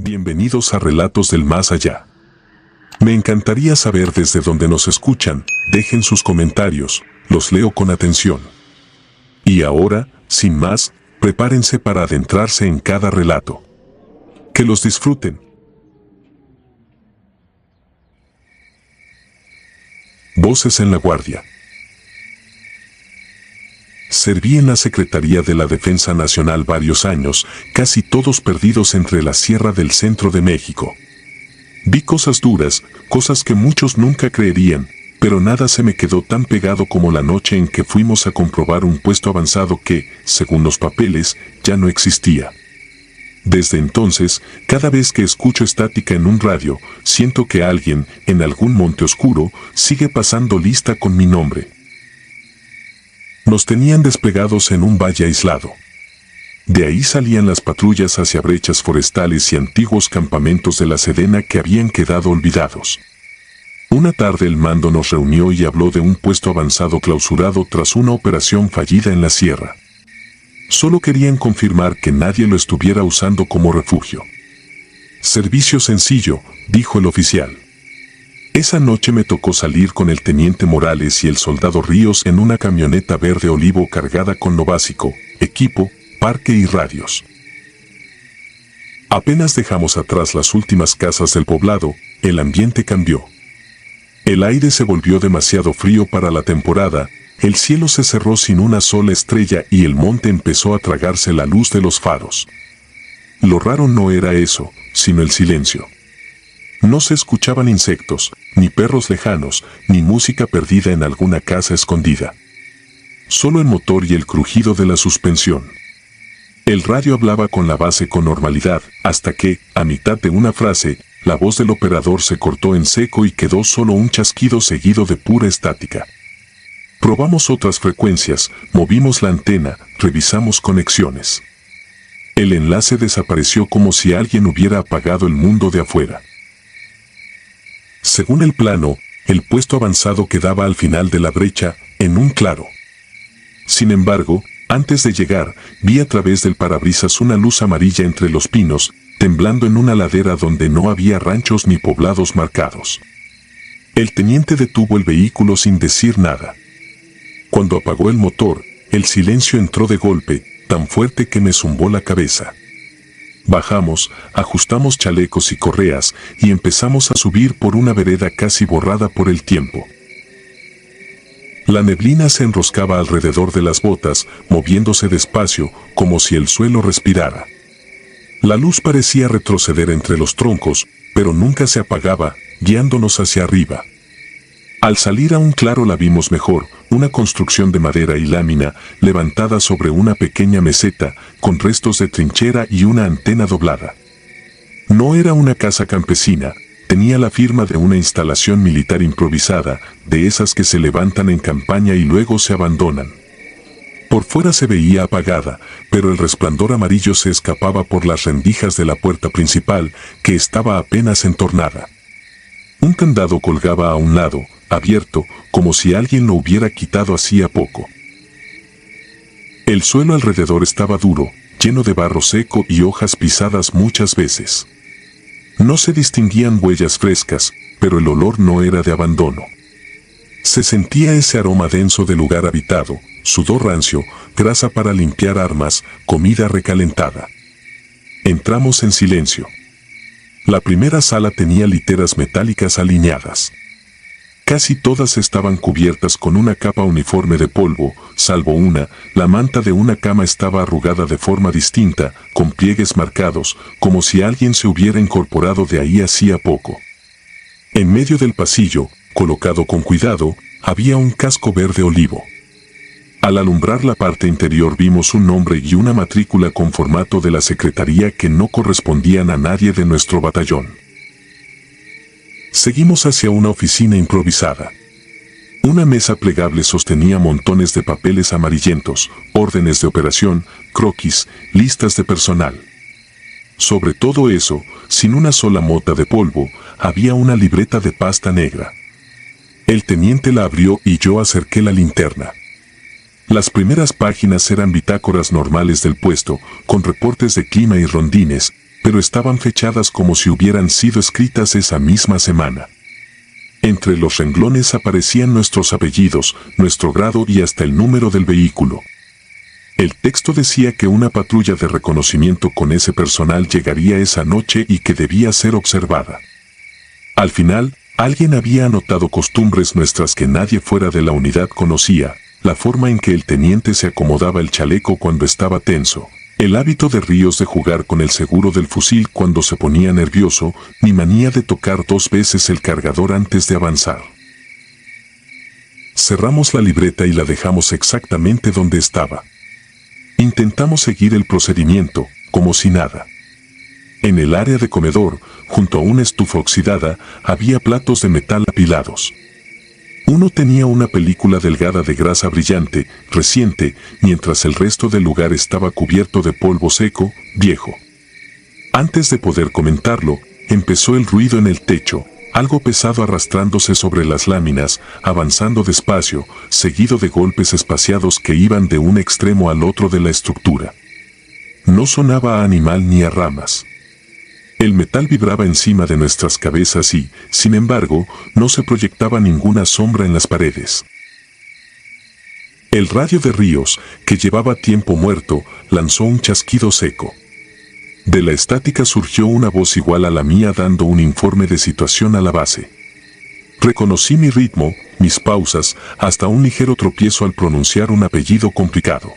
Bienvenidos a Relatos del Más Allá. Me encantaría saber desde dónde nos escuchan, dejen sus comentarios, los leo con atención. Y ahora, sin más, prepárense para adentrarse en cada relato. Que los disfruten. Voces en la Guardia. Serví en la Secretaría de la Defensa Nacional varios años, casi todos perdidos entre la sierra del centro de México. Vi cosas duras, cosas que muchos nunca creerían, pero nada se me quedó tan pegado como la noche en que fuimos a comprobar un puesto avanzado que, según los papeles, ya no existía. Desde entonces, cada vez que escucho estática en un radio, siento que alguien, en algún monte oscuro, sigue pasando lista con mi nombre. Nos tenían desplegados en un valle aislado. De ahí salían las patrullas hacia brechas forestales y antiguos campamentos de la Sedena que habían quedado olvidados. Una tarde el mando nos reunió y habló de un puesto avanzado clausurado tras una operación fallida en la sierra. Solo querían confirmar que nadie lo estuviera usando como refugio. Servicio sencillo, dijo el oficial. Esa noche me tocó salir con el teniente Morales y el soldado Ríos en una camioneta verde olivo cargada con lo básico, equipo, parque y radios. Apenas dejamos atrás las últimas casas del poblado, el ambiente cambió. El aire se volvió demasiado frío para la temporada, el cielo se cerró sin una sola estrella y el monte empezó a tragarse la luz de los faros. Lo raro no era eso, sino el silencio. No se escuchaban insectos, ni perros lejanos, ni música perdida en alguna casa escondida. Solo el motor y el crujido de la suspensión. El radio hablaba con la base con normalidad, hasta que, a mitad de una frase, la voz del operador se cortó en seco y quedó solo un chasquido seguido de pura estática. Probamos otras frecuencias, movimos la antena, revisamos conexiones. El enlace desapareció como si alguien hubiera apagado el mundo de afuera. Según el plano, el puesto avanzado quedaba al final de la brecha, en un claro. Sin embargo, antes de llegar, vi a través del parabrisas una luz amarilla entre los pinos, temblando en una ladera donde no había ranchos ni poblados marcados. El teniente detuvo el vehículo sin decir nada. Cuando apagó el motor, el silencio entró de golpe, tan fuerte que me zumbó la cabeza. Bajamos, ajustamos chalecos y correas y empezamos a subir por una vereda casi borrada por el tiempo. La neblina se enroscaba alrededor de las botas, moviéndose despacio, como si el suelo respirara. La luz parecía retroceder entre los troncos, pero nunca se apagaba, guiándonos hacia arriba. Al salir a un claro la vimos mejor, una construcción de madera y lámina, levantada sobre una pequeña meseta, con restos de trinchera y una antena doblada. No era una casa campesina, tenía la firma de una instalación militar improvisada, de esas que se levantan en campaña y luego se abandonan. Por fuera se veía apagada, pero el resplandor amarillo se escapaba por las rendijas de la puerta principal, que estaba apenas entornada. Un candado colgaba a un lado, abierto, como si alguien lo hubiera quitado hacía poco. El suelo alrededor estaba duro, lleno de barro seco y hojas pisadas muchas veces. No se distinguían huellas frescas, pero el olor no era de abandono. Se sentía ese aroma denso de lugar habitado, sudor rancio, grasa para limpiar armas, comida recalentada. Entramos en silencio. La primera sala tenía literas metálicas alineadas. Casi todas estaban cubiertas con una capa uniforme de polvo, salvo una, la manta de una cama estaba arrugada de forma distinta, con pliegues marcados, como si alguien se hubiera incorporado de ahí hacía poco. En medio del pasillo, colocado con cuidado, había un casco verde olivo. Al alumbrar la parte interior vimos un nombre y una matrícula con formato de la secretaría que no correspondían a nadie de nuestro batallón. Seguimos hacia una oficina improvisada. Una mesa plegable sostenía montones de papeles amarillentos, órdenes de operación, croquis, listas de personal. Sobre todo eso, sin una sola mota de polvo, había una libreta de pasta negra. El teniente la abrió y yo acerqué la linterna. Las primeras páginas eran bitácoras normales del puesto, con reportes de clima y rondines, pero estaban fechadas como si hubieran sido escritas esa misma semana. Entre los renglones aparecían nuestros apellidos, nuestro grado y hasta el número del vehículo. El texto decía que una patrulla de reconocimiento con ese personal llegaría esa noche y que debía ser observada. Al final, alguien había anotado costumbres nuestras que nadie fuera de la unidad conocía, la forma en que el teniente se acomodaba el chaleco cuando estaba tenso, el hábito de Ríos de jugar con el seguro del fusil cuando se ponía nervioso, mi manía de tocar 2 veces el cargador antes de avanzar. Cerramos la libreta y la dejamos exactamente donde estaba. Intentamos seguir el procedimiento, como si nada. En el área de comedor, junto a una estufa oxidada, había platos de metal apilados. Uno tenía una película delgada de grasa brillante, reciente, mientras el resto del lugar estaba cubierto de polvo seco, viejo. Antes de poder comentarlo, empezó el ruido en el techo, algo pesado arrastrándose sobre las láminas, avanzando despacio, seguido de golpes espaciados que iban de un extremo al otro de la estructura. No sonaba a animal ni a ramas. El metal vibraba encima de nuestras cabezas y, sin embargo, no se proyectaba ninguna sombra en las paredes. El radio de Ríos, que llevaba tiempo muerto, lanzó un chasquido seco. De la estática surgió una voz igual a la mía dando un informe de situación a la base. Reconocí mi ritmo, mis pausas, hasta un ligero tropiezo al pronunciar un apellido complicado.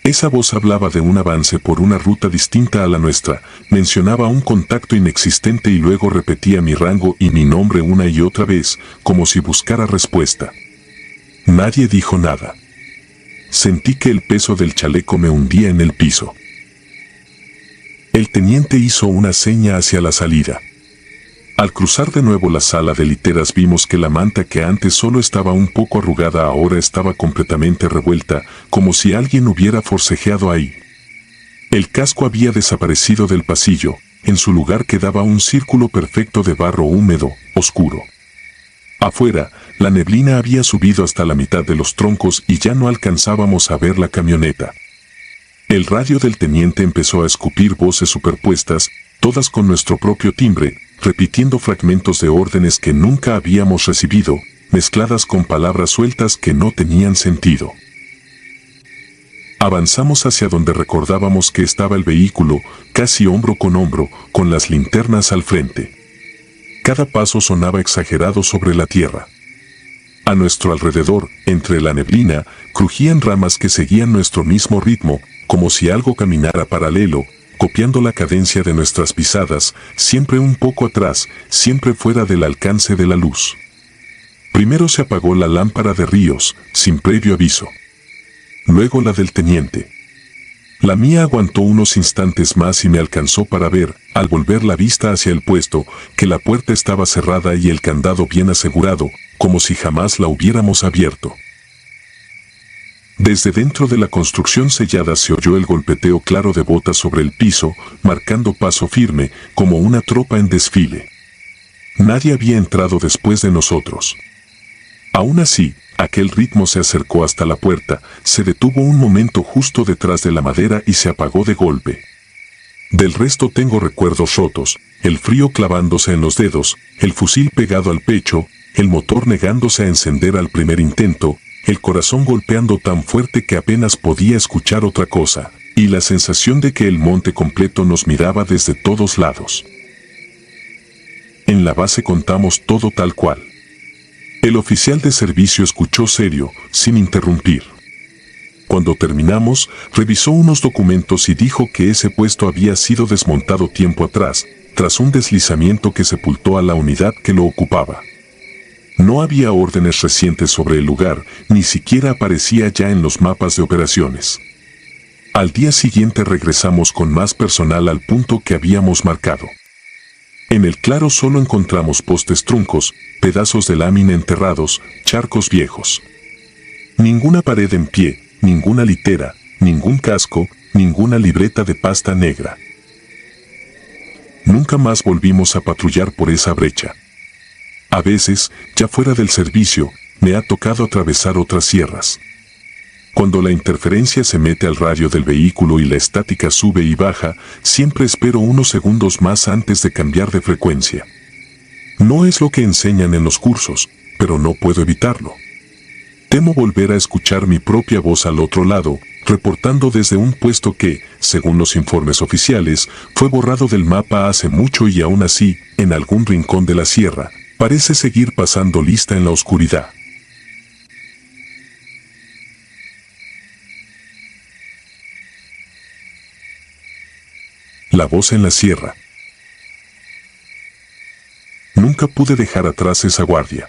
Esa voz hablaba de un avance por una ruta distinta a la nuestra, mencionaba un contacto inexistente y luego repetía mi rango y mi nombre una y otra vez, como si buscara respuesta. Nadie dijo nada. Sentí que el peso del chaleco me hundía en el piso. El teniente hizo una seña hacia la salida. Al cruzar de nuevo la sala de literas vimos que la manta que antes solo estaba un poco arrugada ahora estaba completamente revuelta, como si alguien hubiera forcejeado ahí. El casco había desaparecido del pasillo, en su lugar quedaba un círculo perfecto de barro húmedo, oscuro. Afuera, la neblina había subido hasta la mitad de los troncos y ya no alcanzábamos a ver la camioneta. El radio del teniente empezó a escupir voces superpuestas, todas con nuestro propio timbre, repitiendo fragmentos de órdenes que nunca habíamos recibido, mezcladas con palabras sueltas que no tenían sentido. Avanzamos hacia donde recordábamos que estaba el vehículo, casi hombro, con las linternas al frente. Cada paso sonaba exagerado sobre la tierra. A nuestro alrededor, entre la neblina, crujían ramas que seguían nuestro mismo ritmo, como si algo caminara paralelo, copiando la cadencia de nuestras pisadas, siempre un poco atrás, siempre fuera del alcance de la luz. Primero se apagó la lámpara de Ríos, sin previo aviso. Luego la del teniente. La mía aguantó unos instantes más y me alcanzó para ver, al volver la vista hacia el puesto, que la puerta estaba cerrada y el candado bien asegurado, como si jamás la hubiéramos abierto. Desde dentro de la construcción sellada se oyó el golpeteo claro de botas sobre el piso, marcando paso firme, como una tropa en desfile. Nadie había entrado después de nosotros. Aún así, aquel ritmo se acercó hasta la puerta, se detuvo un momento justo detrás de la madera y se apagó de golpe. Del resto tengo recuerdos rotos, el frío clavándose en los dedos, el fusil pegado al pecho, el motor negándose a encender al primer intento, el corazón golpeando tan fuerte que apenas podía escuchar otra cosa, y la sensación de que el monte completo nos miraba desde todos lados. En la base contamos todo tal cual. El oficial de servicio escuchó serio, sin interrumpir. Cuando terminamos, revisó unos documentos y dijo que ese puesto había sido desmontado tiempo atrás, tras un deslizamiento que sepultó a la unidad que lo ocupaba. No había órdenes recientes sobre el lugar, ni siquiera aparecía ya en los mapas de operaciones. Al día siguiente regresamos con más personal al punto que habíamos marcado. En el claro solo encontramos postes truncos, pedazos de lámina enterrados, charcos viejos. Ninguna pared en pie, ninguna litera, ningún casco, ninguna libreta de pasta negra. Nunca más volvimos a patrullar por esa brecha. A veces, ya fuera del servicio, me ha tocado atravesar otras sierras. Cuando la interferencia se mete al radio del vehículo y la estática sube y baja, siempre espero unos segundos más antes de cambiar de frecuencia. No es lo que enseñan en los cursos, pero no puedo evitarlo. Temo volver a escuchar mi propia voz al otro lado, reportando desde un puesto que, según los informes oficiales, fue borrado del mapa hace mucho y aún así, en algún rincón de la sierra, parece seguir pasando lista en la oscuridad. La voz en la sierra. Nunca pude dejar atrás esa guardia.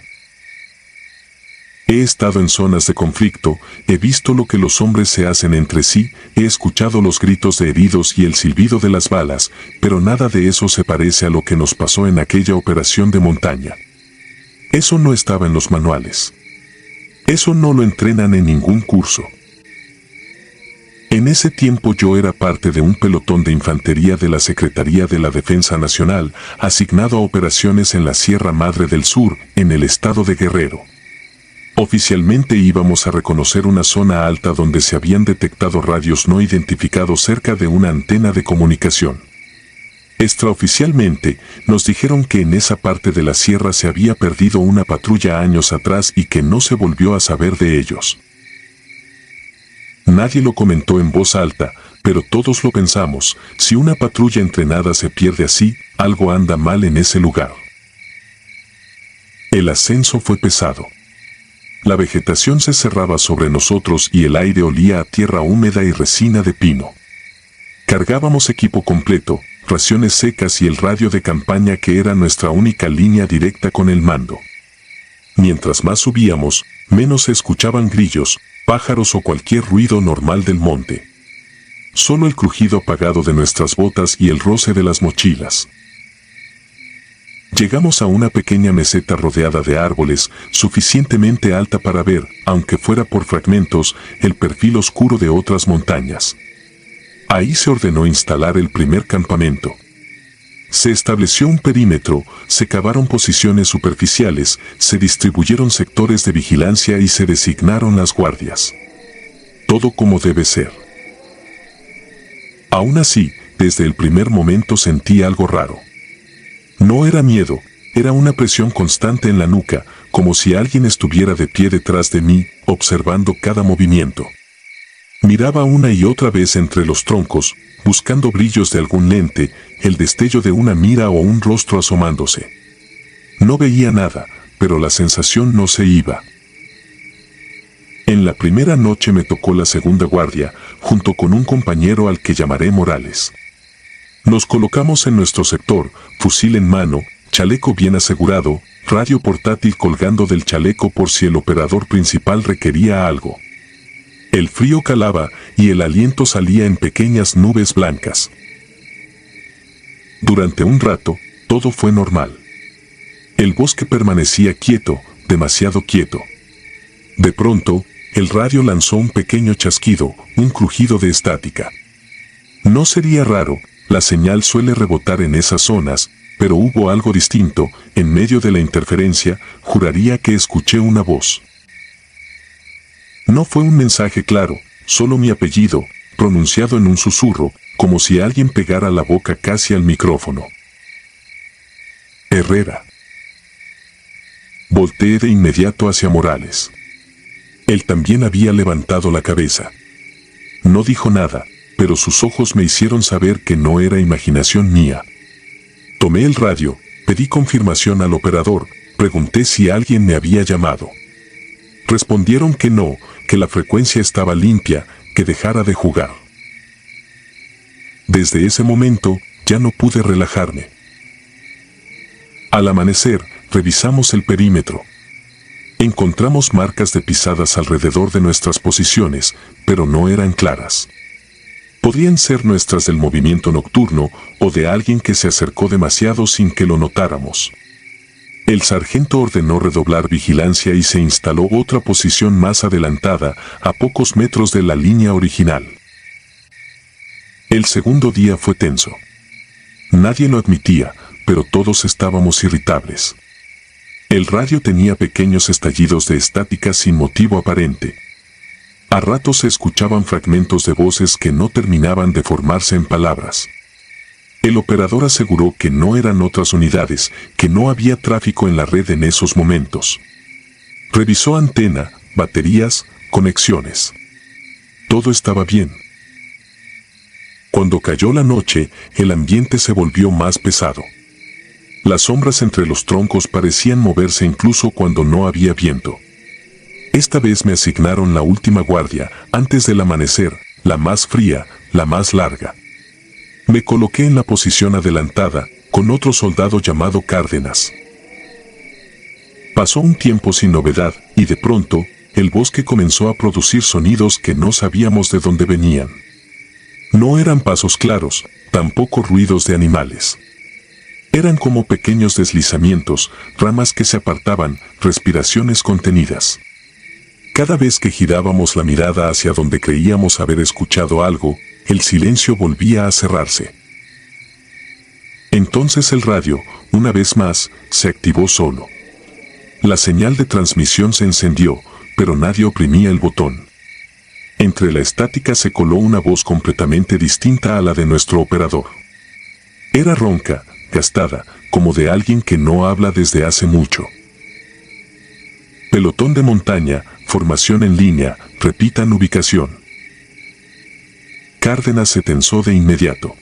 He estado en zonas de conflicto, he visto lo que los hombres se hacen entre sí, he escuchado los gritos de heridos y el silbido de las balas, pero nada de eso se parece a lo que nos pasó en aquella operación de montaña. Eso no estaba en los manuales. Eso no lo entrenan en ningún curso. En ese tiempo yo era parte de un pelotón de infantería de la Secretaría de la Defensa Nacional, asignado a operaciones en la Sierra Madre del Sur, en el estado de Guerrero. Oficialmente íbamos a reconocer una zona alta donde se habían detectado radios no identificados cerca de una antena de comunicación. Extraoficialmente, nos dijeron que en esa parte de la sierra se había perdido una patrulla años atrás y que no se volvió a saber de ellos. Nadie lo comentó en voz alta, pero todos lo pensamos: si una patrulla entrenada se pierde así, algo anda mal en ese lugar. El ascenso fue pesado. La vegetación se cerraba sobre nosotros y el aire olía a tierra húmeda y resina de pino. Cargábamos equipo completo, raciones secas y el radio de campaña que era nuestra única línea directa con el mando. Mientras más subíamos, menos se escuchaban grillos, pájaros o cualquier ruido normal del monte. Solo el crujido apagado de nuestras botas y el roce de las mochilas. Llegamos a una pequeña meseta rodeada de árboles, suficientemente alta para ver, aunque fuera por fragmentos, el perfil oscuro de otras montañas. Ahí se ordenó instalar el primer campamento. Se estableció un perímetro, se cavaron posiciones superficiales, se distribuyeron sectores de vigilancia y se designaron las guardias. Todo como debe ser. Aún así, desde el primer momento sentí algo raro. No era miedo, era una presión constante en la nuca, como si alguien estuviera de pie detrás de mí, observando cada movimiento. Miraba una y otra vez entre los troncos, buscando brillos de algún lente, el destello de una mira o un rostro asomándose. No veía nada, pero la sensación no se iba. En la primera noche me tocó la segunda guardia, junto con un compañero al que llamaré Morales. Nos colocamos en nuestro sector, fusil en mano, chaleco bien asegurado, radio portátil colgando del chaleco por si el operador principal requería algo. El frío calaba y el aliento salía en pequeñas nubes blancas. Durante un rato, todo fue normal. El bosque permanecía quieto, demasiado quieto. De pronto, el radio lanzó un pequeño chasquido, un crujido de estática. No sería raro, la señal suele rebotar en esas zonas, pero hubo algo distinto. En medio de la interferencia, juraría que escuché una voz. No fue un mensaje claro, solo mi apellido, pronunciado en un susurro, como si alguien pegara la boca casi al micrófono. Herrera. Volteé de inmediato hacia Morales. Él también había levantado la cabeza. No dijo nada, pero sus ojos me hicieron saber que no era imaginación mía. Tomé el radio, pedí confirmación al operador, pregunté si alguien me había llamado. Respondieron que no, que la frecuencia estaba limpia, que dejara de jugar. Desde ese momento, ya no pude relajarme. Al amanecer, revisamos el perímetro. Encontramos marcas de pisadas alrededor de nuestras posiciones, pero no eran claras. Podrían ser nuestras del movimiento nocturno o de alguien que se acercó demasiado sin que lo notáramos. El sargento ordenó redoblar vigilancia y se instaló otra posición más adelantada, a pocos metros de la línea original. El segundo día fue tenso. Nadie lo admitía, pero todos estábamos irritables. El radio tenía pequeños estallidos de estática sin motivo aparente. A ratos se escuchaban fragmentos de voces que no terminaban de formarse en palabras. El operador aseguró que no eran otras unidades, que no había tráfico en la red en esos momentos. Revisó antena, baterías, conexiones. Todo estaba bien. Cuando cayó la noche, el ambiente se volvió más pesado. Las sombras entre los troncos parecían moverse incluso cuando no había viento. Esta vez me asignaron la última guardia, antes del amanecer, la más fría, la más larga. Me coloqué en la posición adelantada, con otro soldado llamado Cárdenas. Pasó un tiempo sin novedad, y de pronto, el bosque comenzó a producir sonidos que no sabíamos de dónde venían. No eran pasos claros, tampoco ruidos de animales. Eran como pequeños deslizamientos, ramas que se apartaban, respiraciones contenidas. Cada vez que girábamos la mirada hacia donde creíamos haber escuchado algo, el silencio volvía a cerrarse. Entonces el radio, una vez más, se activó solo. La señal de transmisión se encendió, pero nadie oprimía el botón. Entre la estática se coló una voz completamente distinta a la de nuestro operador. Era ronca, gastada, como de alguien que no habla desde hace mucho. Pelotón de montaña, formación en línea, repitan ubicación. Cárdenas se tensó de inmediato.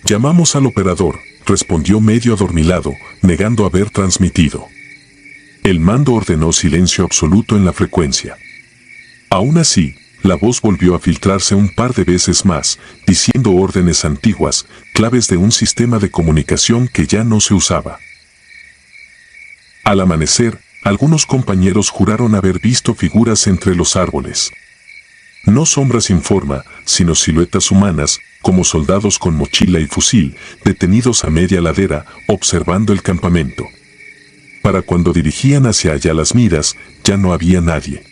Llamamos al operador, respondió medio adormilado, negando haber transmitido. El mando ordenó silencio absoluto en la frecuencia. Aún así, la voz volvió a filtrarse un par de veces más, diciendo órdenes antiguas, claves de un sistema de comunicación que ya no se usaba. Al amanecer, algunos compañeros juraron haber visto figuras entre los árboles. No sombras sin forma, sino siluetas humanas, como soldados con mochila y fusil, detenidos a media ladera, observando el campamento. Para cuando dirigían hacia allá las miras, ya no había nadie.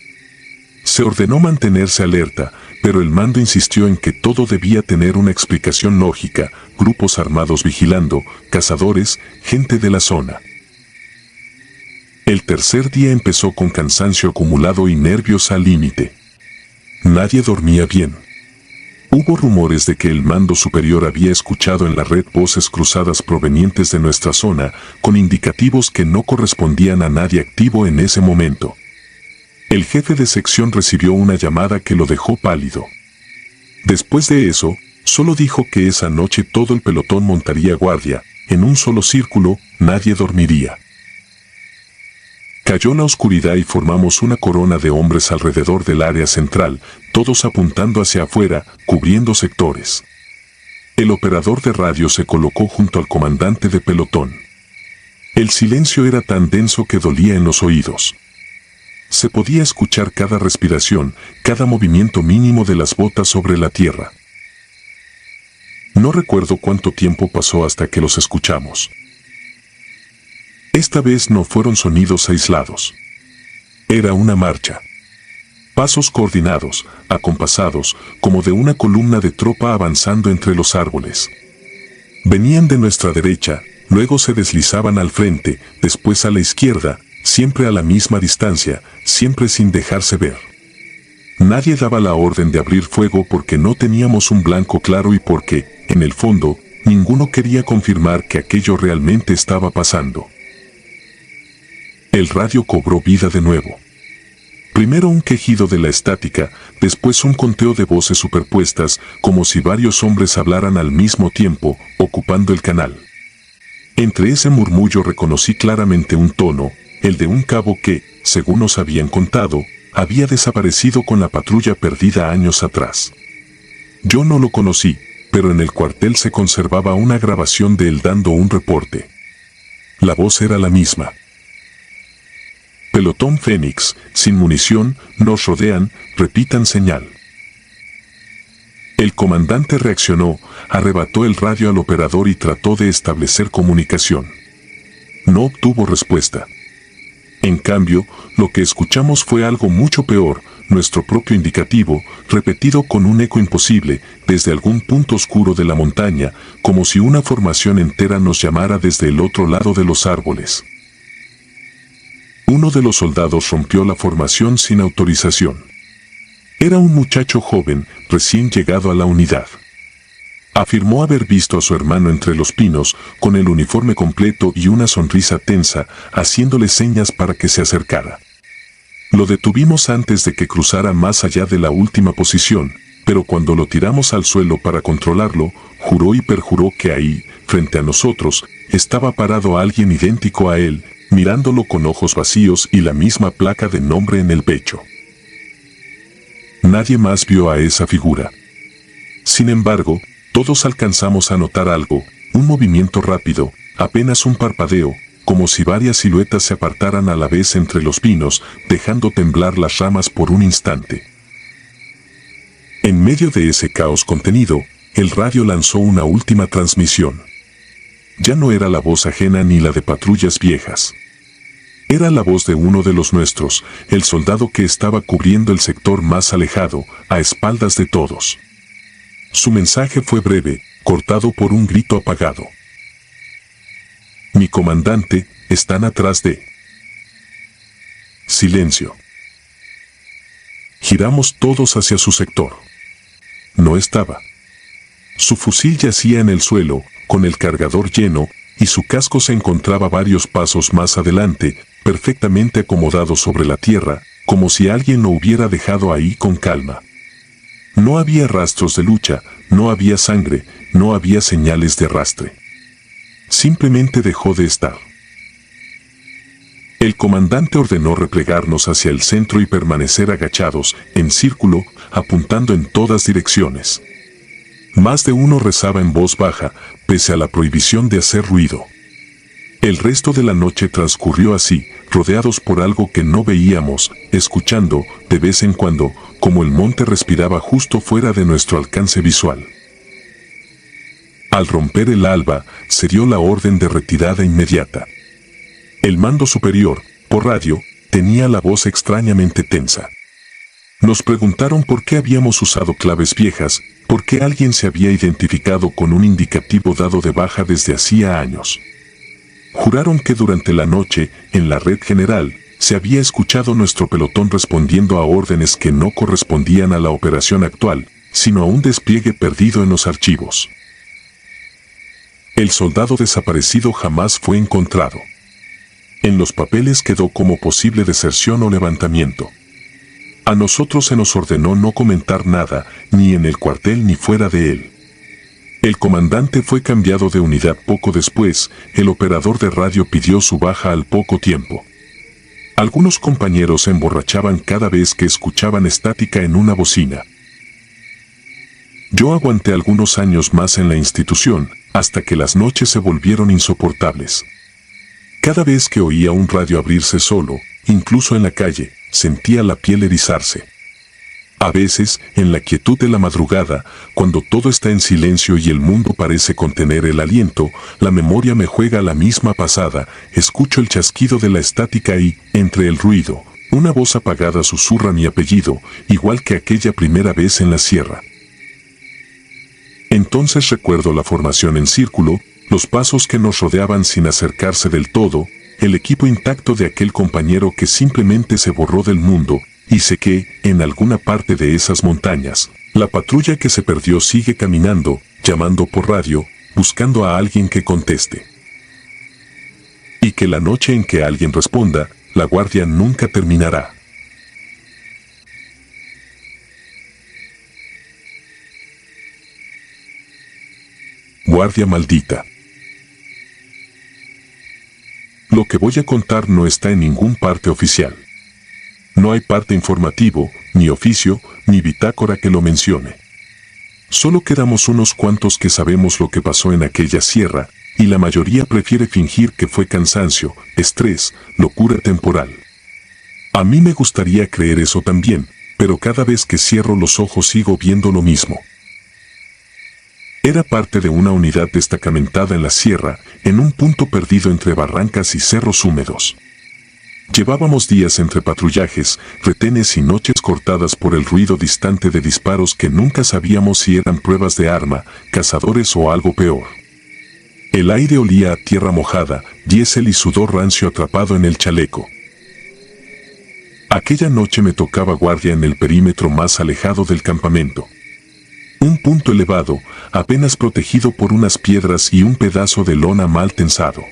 Se ordenó mantenerse alerta, pero el mando insistió en que todo debía tener una explicación lógica, grupos armados vigilando, cazadores, gente de la zona. El tercer día empezó con cansancio acumulado y nervios al límite. Nadie dormía bien. Hubo rumores de que el mando superior había escuchado en la red voces cruzadas provenientes de nuestra zona, con indicativos que no correspondían a nadie activo en ese momento. El jefe de sección recibió una llamada que lo dejó pálido. Después de eso, solo dijo que esa noche todo el pelotón montaría guardia, en un solo círculo, nadie dormiría. Cayó la oscuridad y formamos una corona de hombres alrededor del área central, todos apuntando hacia afuera, cubriendo sectores. El operador de radio se colocó junto al comandante de pelotón. El silencio era tan denso que dolía en los oídos. Se podía escuchar cada respiración, cada movimiento mínimo de las botas sobre la tierra. No recuerdo cuánto tiempo pasó hasta que los escuchamos. Esta vez no fueron sonidos aislados. Era una marcha. Pasos coordinados, acompasados, como de una columna de tropa avanzando entre los árboles. Venían de nuestra derecha, luego se deslizaban al frente, después a la izquierda, siempre a la misma distancia, siempre sin dejarse ver. Nadie daba la orden de abrir fuego porque no teníamos un blanco claro y porque, en el fondo, ninguno quería confirmar que aquello realmente estaba pasando. El radio cobró vida de nuevo. Primero un quejido de la estática, después un conteo de voces superpuestas, como si varios hombres hablaran al mismo tiempo, ocupando el canal. Entre ese murmullo reconocí claramente un tono, el de un cabo que, según nos habían contado, había desaparecido con la patrulla perdida años atrás. Yo no lo conocí, pero en el cuartel se conservaba una grabación de él dando un reporte. La voz era la misma. Pelotón Fénix, sin munición, nos rodean, repitan señal. El comandante reaccionó, arrebató el radio al operador y trató de establecer comunicación. No obtuvo respuesta. En cambio, lo que escuchamos fue algo mucho peor, nuestro propio indicativo, repetido con un eco imposible, desde algún punto oscuro de la montaña, como si una formación entera nos llamara desde el otro lado de los árboles. Uno de los soldados rompió la formación sin autorización. Era un muchacho joven, recién llegado a la unidad. Afirmó haber visto a su hermano entre los pinos, con el uniforme completo y una sonrisa tensa, haciéndole señas para que se acercara. Lo detuvimos antes de que cruzara más allá de la última posición, pero cuando lo tiramos al suelo para controlarlo, juró y perjuró que ahí, frente a nosotros, estaba parado alguien idéntico a él, mirándolo con ojos vacíos y la misma placa de nombre en el pecho. Nadie más vio a esa figura. Sin embargo, todos alcanzamos a notar algo, un movimiento rápido, apenas un parpadeo, como si varias siluetas se apartaran a la vez entre los pinos, dejando temblar las ramas por un instante. En medio de ese caos contenido, el radio lanzó una última transmisión. Ya no era la voz ajena ni la de patrullas viejas. Era la voz de uno de los nuestros, el soldado que estaba cubriendo el sector más alejado, a espaldas de todos. Su mensaje fue breve, cortado por un grito apagado. Mi comandante, están atrás de... Silencio. Giramos todos hacia su sector. No estaba. Su fusil yacía en el suelo, con el cargador lleno, y su casco se encontraba varios pasos más adelante, perfectamente acomodado sobre la tierra, como si alguien lo hubiera dejado ahí con calma. No había rastros de lucha, no había sangre, no había señales de arrastre. Simplemente dejó de estar. El comandante ordenó replegarnos hacia el centro y permanecer agachados, en círculo, apuntando en todas direcciones. Más de uno rezaba en voz baja, pese a la prohibición de hacer ruido. El resto de la noche transcurrió así, rodeados por algo que no veíamos, escuchando, de vez en cuando, como el monte respiraba justo fuera de nuestro alcance visual. Al romper el alba, se dio la orden de retirada inmediata. El mando superior, por radio, tenía la voz extrañamente tensa. Nos preguntaron por qué habíamos usado claves viejas, por qué alguien se había identificado con un indicativo dado de baja desde hacía años. Juraron que durante la noche, en la red general, se había escuchado nuestro pelotón respondiendo a órdenes que no correspondían a la operación actual, sino a un despliegue perdido en los archivos. El soldado desaparecido jamás fue encontrado. En los papeles quedó como posible deserción o levantamiento. A nosotros se nos ordenó no comentar nada, ni en el cuartel ni fuera de él. El comandante fue cambiado de unidad poco después, el operador de radio pidió su baja al poco tiempo. Algunos compañeros se emborrachaban cada vez que escuchaban estática en una bocina. Yo aguanté algunos años más en la institución, hasta que las noches se volvieron insoportables. Cada vez que oía un radio abrirse solo, incluso en la calle, sentía la piel erizarse. A veces, en la quietud de la madrugada, cuando todo está en silencio y el mundo parece contener el aliento, la memoria me juega la misma pasada, escucho el chasquido de la estática y, entre el ruido, una voz apagada susurra mi apellido, igual que aquella primera vez en la sierra. Entonces recuerdo la formación en círculo, los pasos que nos rodeaban sin acercarse del todo, el equipo intacto de aquel compañero que simplemente se borró del mundo, y sé que, en alguna parte de esas montañas, la patrulla que se perdió sigue caminando, llamando por radio, buscando a alguien que conteste. Y que la noche en que alguien responda, la guardia nunca terminará. Guardia maldita. Lo que voy a contar no está en ningún parte oficial. No hay parte informativo, ni oficio, ni bitácora que lo mencione. Solo quedamos unos cuantos que sabemos lo que pasó en aquella sierra, y la mayoría prefiere fingir que fue cansancio, estrés, locura temporal. A mí me gustaría creer eso también, pero cada vez que cierro los ojos sigo viendo lo mismo. Era parte de una unidad destacamentada en la sierra, en un punto perdido entre barrancas y cerros húmedos. Llevábamos días entre patrullajes, retenes y noches cortadas por el ruido distante de disparos que nunca sabíamos si eran pruebas de arma, cazadores o algo peor. El aire olía a tierra mojada, diésel y sudor rancio atrapado en el chaleco. Aquella noche me tocaba guardia en el perímetro más alejado del campamento. Un punto elevado, apenas protegido por unas piedras y un pedazo de lona mal tensado.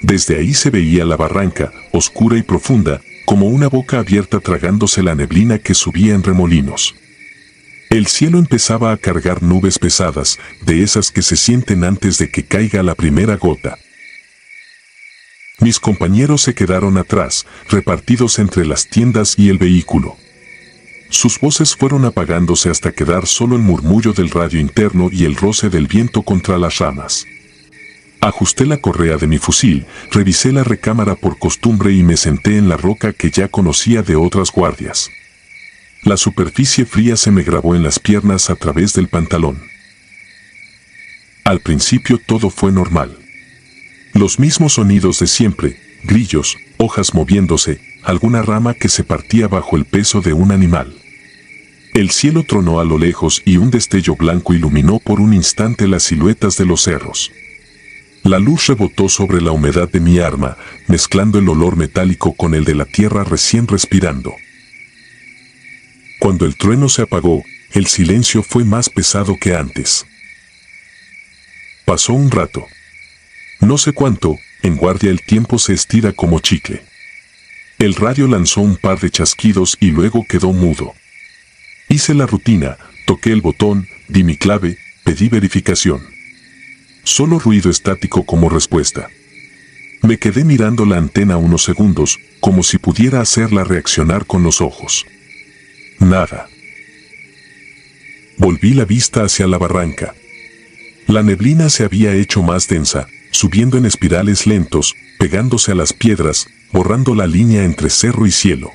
Desde ahí se veía la barranca, oscura y profunda, como una boca abierta tragándose la neblina que subía en remolinos. El cielo empezaba a cargar nubes pesadas, de esas que se sienten antes de que caiga la primera gota. Mis compañeros se quedaron atrás, repartidos entre las tiendas y el vehículo. Sus voces fueron apagándose hasta quedar solo el murmullo del radio interno y el roce del viento contra las ramas. Ajusté la correa de mi fusil, revisé la recámara por costumbre y me senté en la roca que ya conocía de otras guardias. La superficie fría se me grabó en las piernas a través del pantalón. Al principio todo fue normal. Los mismos sonidos de siempre, grillos, hojas moviéndose, alguna rama que se partía bajo el peso de un animal. El cielo tronó a lo lejos y un destello blanco iluminó por un instante las siluetas de los cerros. La luz rebotó sobre la humedad de mi arma, mezclando el olor metálico con el de la tierra recién respirando. Cuando el trueno se apagó, el silencio fue más pesado que antes. Pasó un rato. No sé cuánto, en guardia el tiempo se estira como chicle. El radio lanzó un par de chasquidos y luego quedó mudo. Hice la rutina, toqué el botón, di mi clave, pedí verificación. Solo ruido estático como respuesta. Me quedé mirando la antena unos segundos, como si pudiera hacerla reaccionar con los ojos. Nada. Volví la vista hacia la barranca. La neblina se había hecho más densa, subiendo en espirales lentos, pegándose a las piedras, borrando la línea entre cerro y cielo.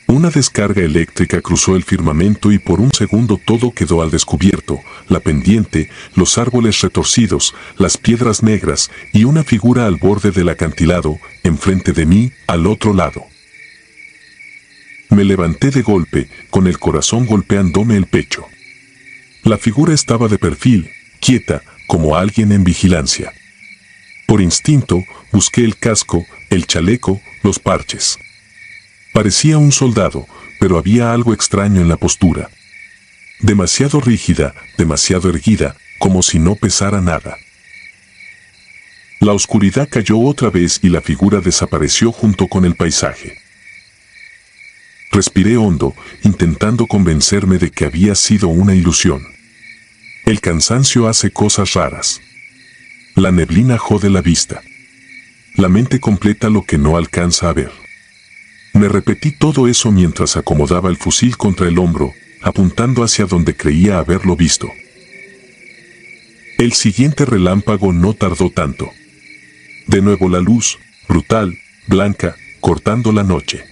Una descarga eléctrica cruzó el firmamento y por un segundo todo quedó al descubierto, la pendiente, los árboles retorcidos, las piedras negras y una figura al borde del acantilado, enfrente de mí, al otro lado. Me levanté de golpe, con el corazón golpeándome el pecho. La figura estaba de perfil, quieta, como alguien en vigilancia. Por instinto, busqué el casco, el chaleco, los parches. Parecía un soldado, pero había algo extraño en la postura. Demasiado rígida, demasiado erguida, como si no pesara nada. La oscuridad cayó otra vez y la figura desapareció junto con el paisaje. Respiré hondo, intentando convencerme de que había sido una ilusión. El cansancio hace cosas raras. La neblina jode la vista. La mente completa lo que no alcanza a ver. Me repetí todo eso mientras acomodaba el fusil contra el hombro, apuntando hacia donde creía haberlo visto. El siguiente relámpago no tardó tanto. De nuevo la luz, brutal, blanca, cortando la noche.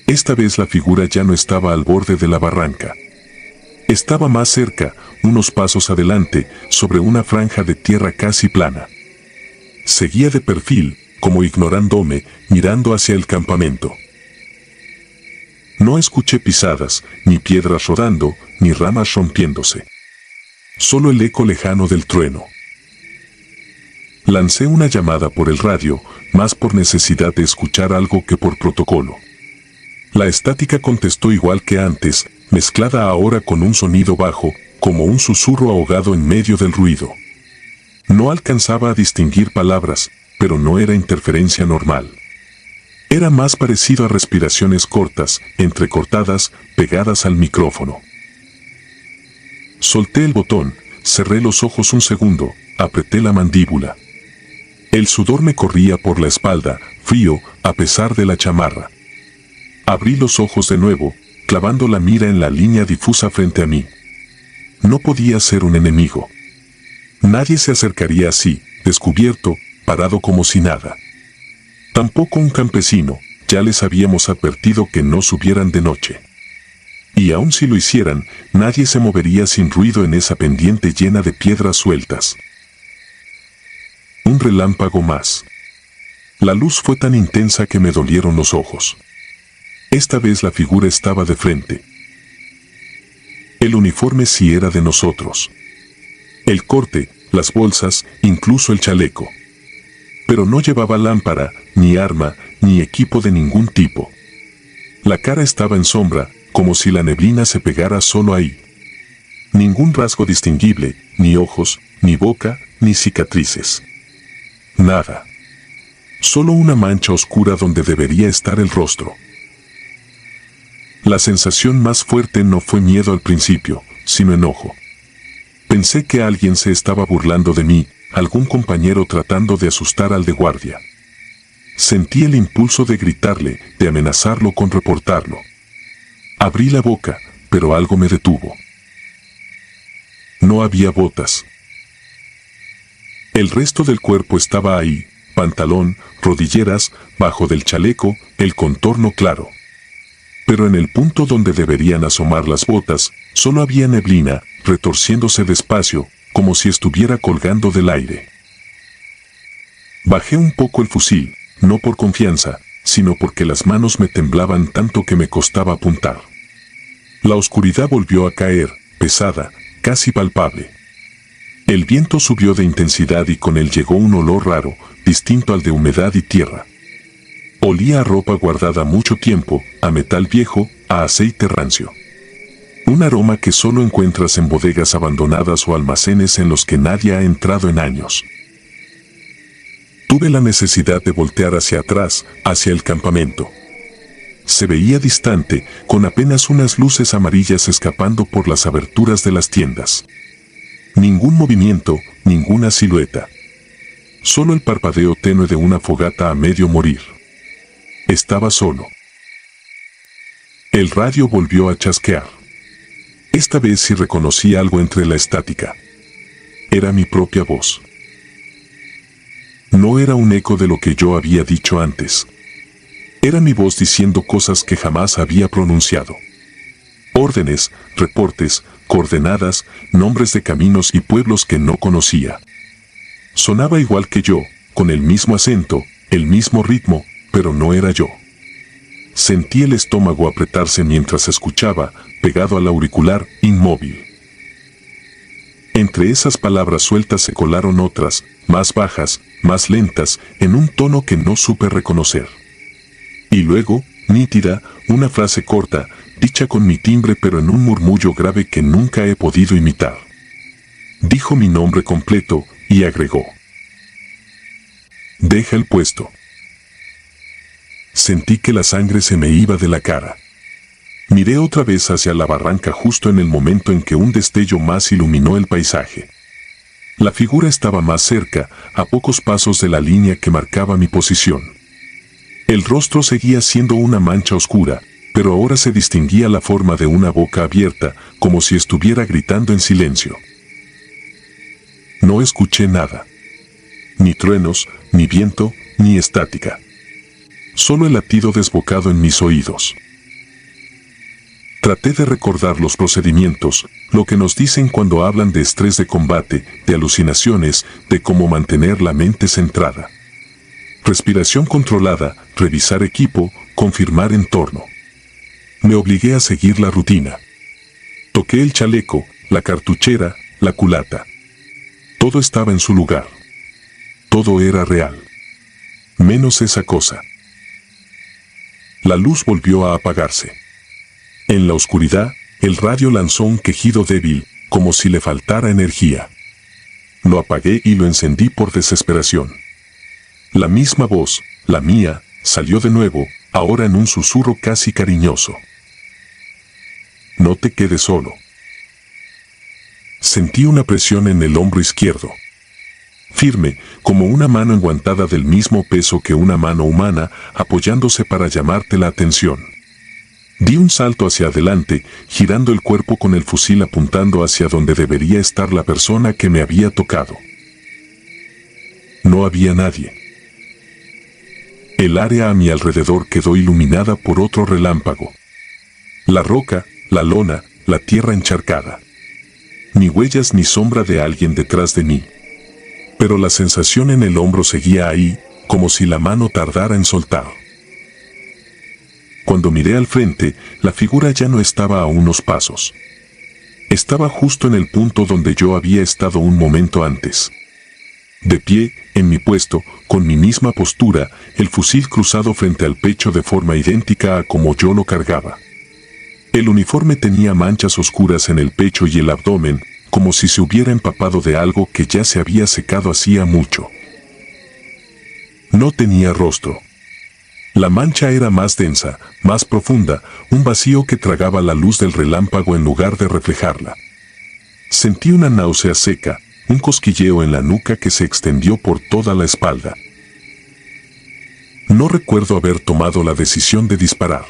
Esta vez la figura ya no estaba al borde de la barranca. Estaba más cerca, unos pasos adelante, sobre una franja de tierra casi plana. Seguía de perfil, como ignorándome, mirando hacia el campamento. No escuché pisadas, ni piedras rodando, ni ramas rompiéndose. Solo el eco lejano del trueno. Lancé una llamada por el radio, más por necesidad de escuchar algo que por protocolo. La estática contestó igual que antes, mezclada ahora con un sonido bajo, como un susurro ahogado en medio del ruido. No alcanzaba a distinguir palabras, pero no era interferencia normal. Era más parecido a respiraciones cortas, entrecortadas, pegadas al micrófono. Solté el botón, cerré los ojos un segundo, apreté la mandíbula. El sudor me corría por la espalda, frío, a pesar de la chamarra. Abrí los ojos de nuevo, clavando la mira en la línea difusa frente a mí. No podía ser un enemigo. Nadie se acercaría así, descubierto, parado como si nada. Tampoco un campesino, ya les habíamos advertido que no subieran de noche. Y aun si lo hicieran, nadie se movería sin ruido en esa pendiente llena de piedras sueltas. Un relámpago más. La luz fue tan intensa que me dolieron los ojos. Esta vez la figura estaba de frente. El uniforme sí era de nosotros. El corte, las bolsas, incluso el chaleco. Pero no llevaba lámpara, ni arma, ni equipo de ningún tipo. La cara estaba en sombra, como si la neblina se pegara solo ahí. Ningún rasgo distinguible, ni ojos, ni boca, ni cicatrices. Nada. Solo una mancha oscura donde debería estar el rostro. La sensación más fuerte no fue miedo al principio, sino enojo. Pensé que alguien se estaba burlando de mí, algún compañero tratando de asustar al de guardia. Sentí el impulso de gritarle, de amenazarlo con reportarlo. Abrí la boca, pero algo me detuvo. No había botas. El resto del cuerpo estaba ahí, pantalón, rodilleras, bajo del chaleco, el contorno claro. Pero en el punto donde deberían asomar las botas, solo había neblina, retorciéndose despacio, como si estuviera colgando del aire. Bajé un poco el fusil, no por confianza, sino porque las manos me temblaban tanto que me costaba apuntar. La oscuridad volvió a caer, pesada, casi palpable. El viento subió de intensidad y con él llegó un olor raro, distinto al de humedad y tierra. Olía a ropa guardada mucho tiempo, a metal viejo, a aceite rancio. Un aroma que solo encuentras en bodegas abandonadas o almacenes en los que nadie ha entrado en años. Tuve la necesidad de voltear hacia atrás, hacia el campamento. Se veía distante, con apenas unas luces amarillas escapando por las aberturas de las tiendas. Ningún movimiento, ninguna silueta. Solo el parpadeo tenue de una fogata a medio morir. Estaba solo. El radio volvió a chasquear. Esta vez sí reconocí algo entre la estática. Era mi propia voz. No era un eco de lo que yo había dicho antes. Era mi voz diciendo cosas que jamás había pronunciado. Órdenes, reportes, coordenadas, nombres de caminos y pueblos que no conocía. Sonaba igual que yo, con el mismo acento, el mismo ritmo, pero no era yo. Sentí el estómago apretarse mientras escuchaba, pegado al auricular, inmóvil. Entre esas palabras sueltas se colaron otras, más bajas, más lentas, en un tono que no supe reconocer. Y luego, nítida, una frase corta, dicha con mi timbre pero en un murmullo grave que nunca he podido imitar. Dijo mi nombre completo, y agregó: «Deja el puesto». Sentí que la sangre se me iba de la cara. Miré otra vez hacia la barranca justo en el momento en que un destello más iluminó el paisaje. La figura estaba más cerca, a pocos pasos de la línea que marcaba mi posición. El rostro seguía siendo una mancha oscura, pero ahora se distinguía la forma de una boca abierta, como si estuviera gritando en silencio. No escuché nada. Ni truenos, ni viento, ni estática. Solo el latido desbocado en mis oídos. Traté de recordar los procedimientos, lo que nos dicen cuando hablan de estrés de combate, de alucinaciones, de cómo mantener la mente centrada. Respiración controlada, revisar equipo, confirmar entorno. Me obligué a seguir la rutina. Toqué el chaleco, la cartuchera, la culata. Todo estaba en su lugar. Todo era real. Menos esa cosa. La luz volvió a apagarse. En la oscuridad, el radio lanzó un quejido débil, como si le faltara energía. Lo apagué y lo encendí por desesperación. La misma voz, la mía, salió de nuevo, ahora en un susurro casi cariñoso. «No te quedes solo». Sentí una presión en el hombro izquierdo. Firme, como una mano enguantada del mismo peso que una mano humana, apoyándose para llamarte la atención. Di un salto hacia adelante, girando el cuerpo con el fusil apuntando hacia donde debería estar la persona que me había tocado. No había nadie. El área a mi alrededor quedó iluminada por otro relámpago. La roca, la lona, la tierra encharcada. Ni huellas ni sombra de alguien detrás de mí. Pero la sensación en el hombro seguía ahí, como si la mano tardara en soltar. Cuando miré al frente, la figura ya no estaba a unos pasos. Estaba justo en el punto donde yo había estado un momento antes. De pie, en mi puesto, con mi misma postura, el fusil cruzado frente al pecho de forma idéntica a como yo lo cargaba. El uniforme tenía manchas oscuras en el pecho y el abdomen, como si se hubiera empapado de algo que ya se había secado hacía mucho. No tenía rostro. La mancha era más densa, más profunda, un vacío que tragaba la luz del relámpago en lugar de reflejarla. Sentí una náusea seca, un cosquilleo en la nuca que se extendió por toda la espalda. No recuerdo haber tomado la decisión de disparar.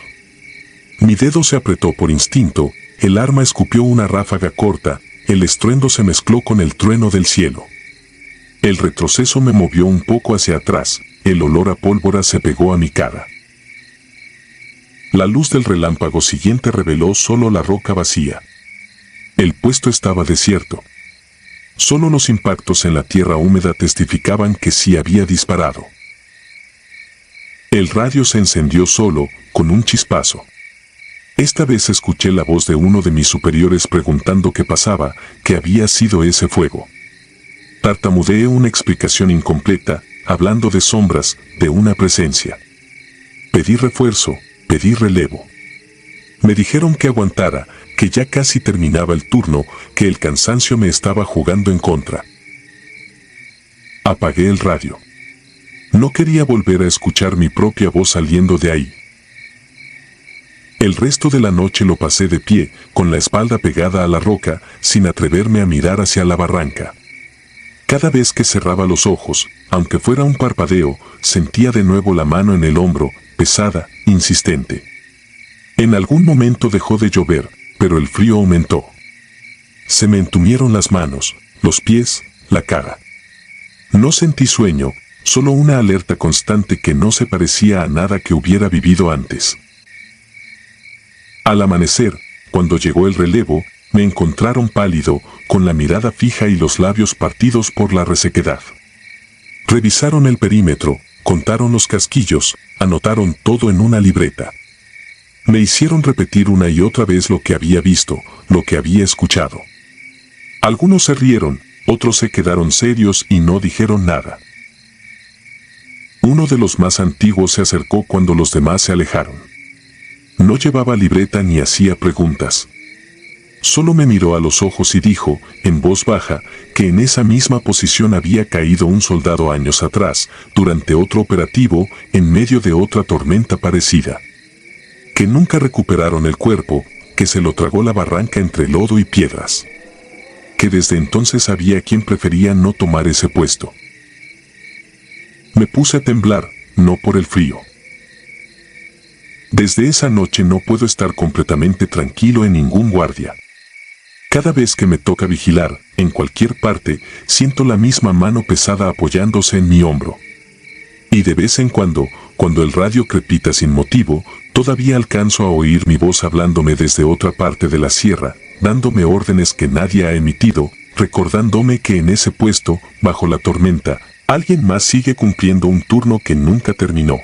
Mi dedo se apretó por instinto, el arma escupió una ráfaga corta, el estruendo se mezcló con el trueno del cielo. El retroceso me movió un poco hacia atrás, el olor a pólvora se pegó a mi cara. La luz del relámpago siguiente reveló solo la roca vacía. El puesto estaba desierto. Solo los impactos en la tierra húmeda testificaban que sí había disparado. El radio se encendió solo, con un chispazo. Esta vez escuché la voz de uno de mis superiores preguntando qué pasaba, qué había sido ese fuego. Tartamudeé una explicación incompleta, hablando de sombras, de una presencia. Pedí refuerzo, pedí relevo. Me dijeron que aguantara, que ya casi terminaba el turno, que el cansancio me estaba jugando en contra. Apagué el radio. No quería volver a escuchar mi propia voz saliendo de ahí. El resto de la noche lo pasé de pie, con la espalda pegada a la roca, sin atreverme a mirar hacia la barranca. Cada vez que cerraba los ojos, aunque fuera un parpadeo, sentía de nuevo la mano en el hombro, pesada, insistente. En algún momento dejó de llover, pero el frío aumentó. Se me entumieron las manos, los pies, la cara. No sentí sueño, solo una alerta constante que no se parecía a nada que hubiera vivido antes. Al amanecer, cuando llegó el relevo, me encontraron pálido, con la mirada fija y los labios partidos por la resequedad. Revisaron el perímetro, contaron los casquillos, anotaron todo en una libreta. Me hicieron repetir una y otra vez lo que había visto, lo que había escuchado. Algunos se rieron, otros se quedaron serios y no dijeron nada. Uno de los más antiguos se acercó cuando los demás se alejaron. No llevaba libreta ni hacía preguntas. Solo me miró a los ojos y dijo, en voz baja, que en esa misma posición había caído un soldado años atrás, durante otro operativo, en medio de otra tormenta parecida. Que nunca recuperaron el cuerpo, que se lo tragó la barranca entre lodo y piedras. Que desde entonces había quien prefería no tomar ese puesto. Me puse a temblar, no por el frío. Desde esa noche no puedo estar completamente tranquilo en ningún guardia. Cada vez que me toca vigilar, en cualquier parte, siento la misma mano pesada apoyándose en mi hombro. Y de vez en cuando el radio crepita sin motivo, todavía alcanzo a oír mi voz hablándome desde otra parte de la sierra, dándome órdenes que nadie ha emitido, recordándome que en ese puesto, bajo la tormenta, alguien más sigue cumpliendo un turno que nunca terminó.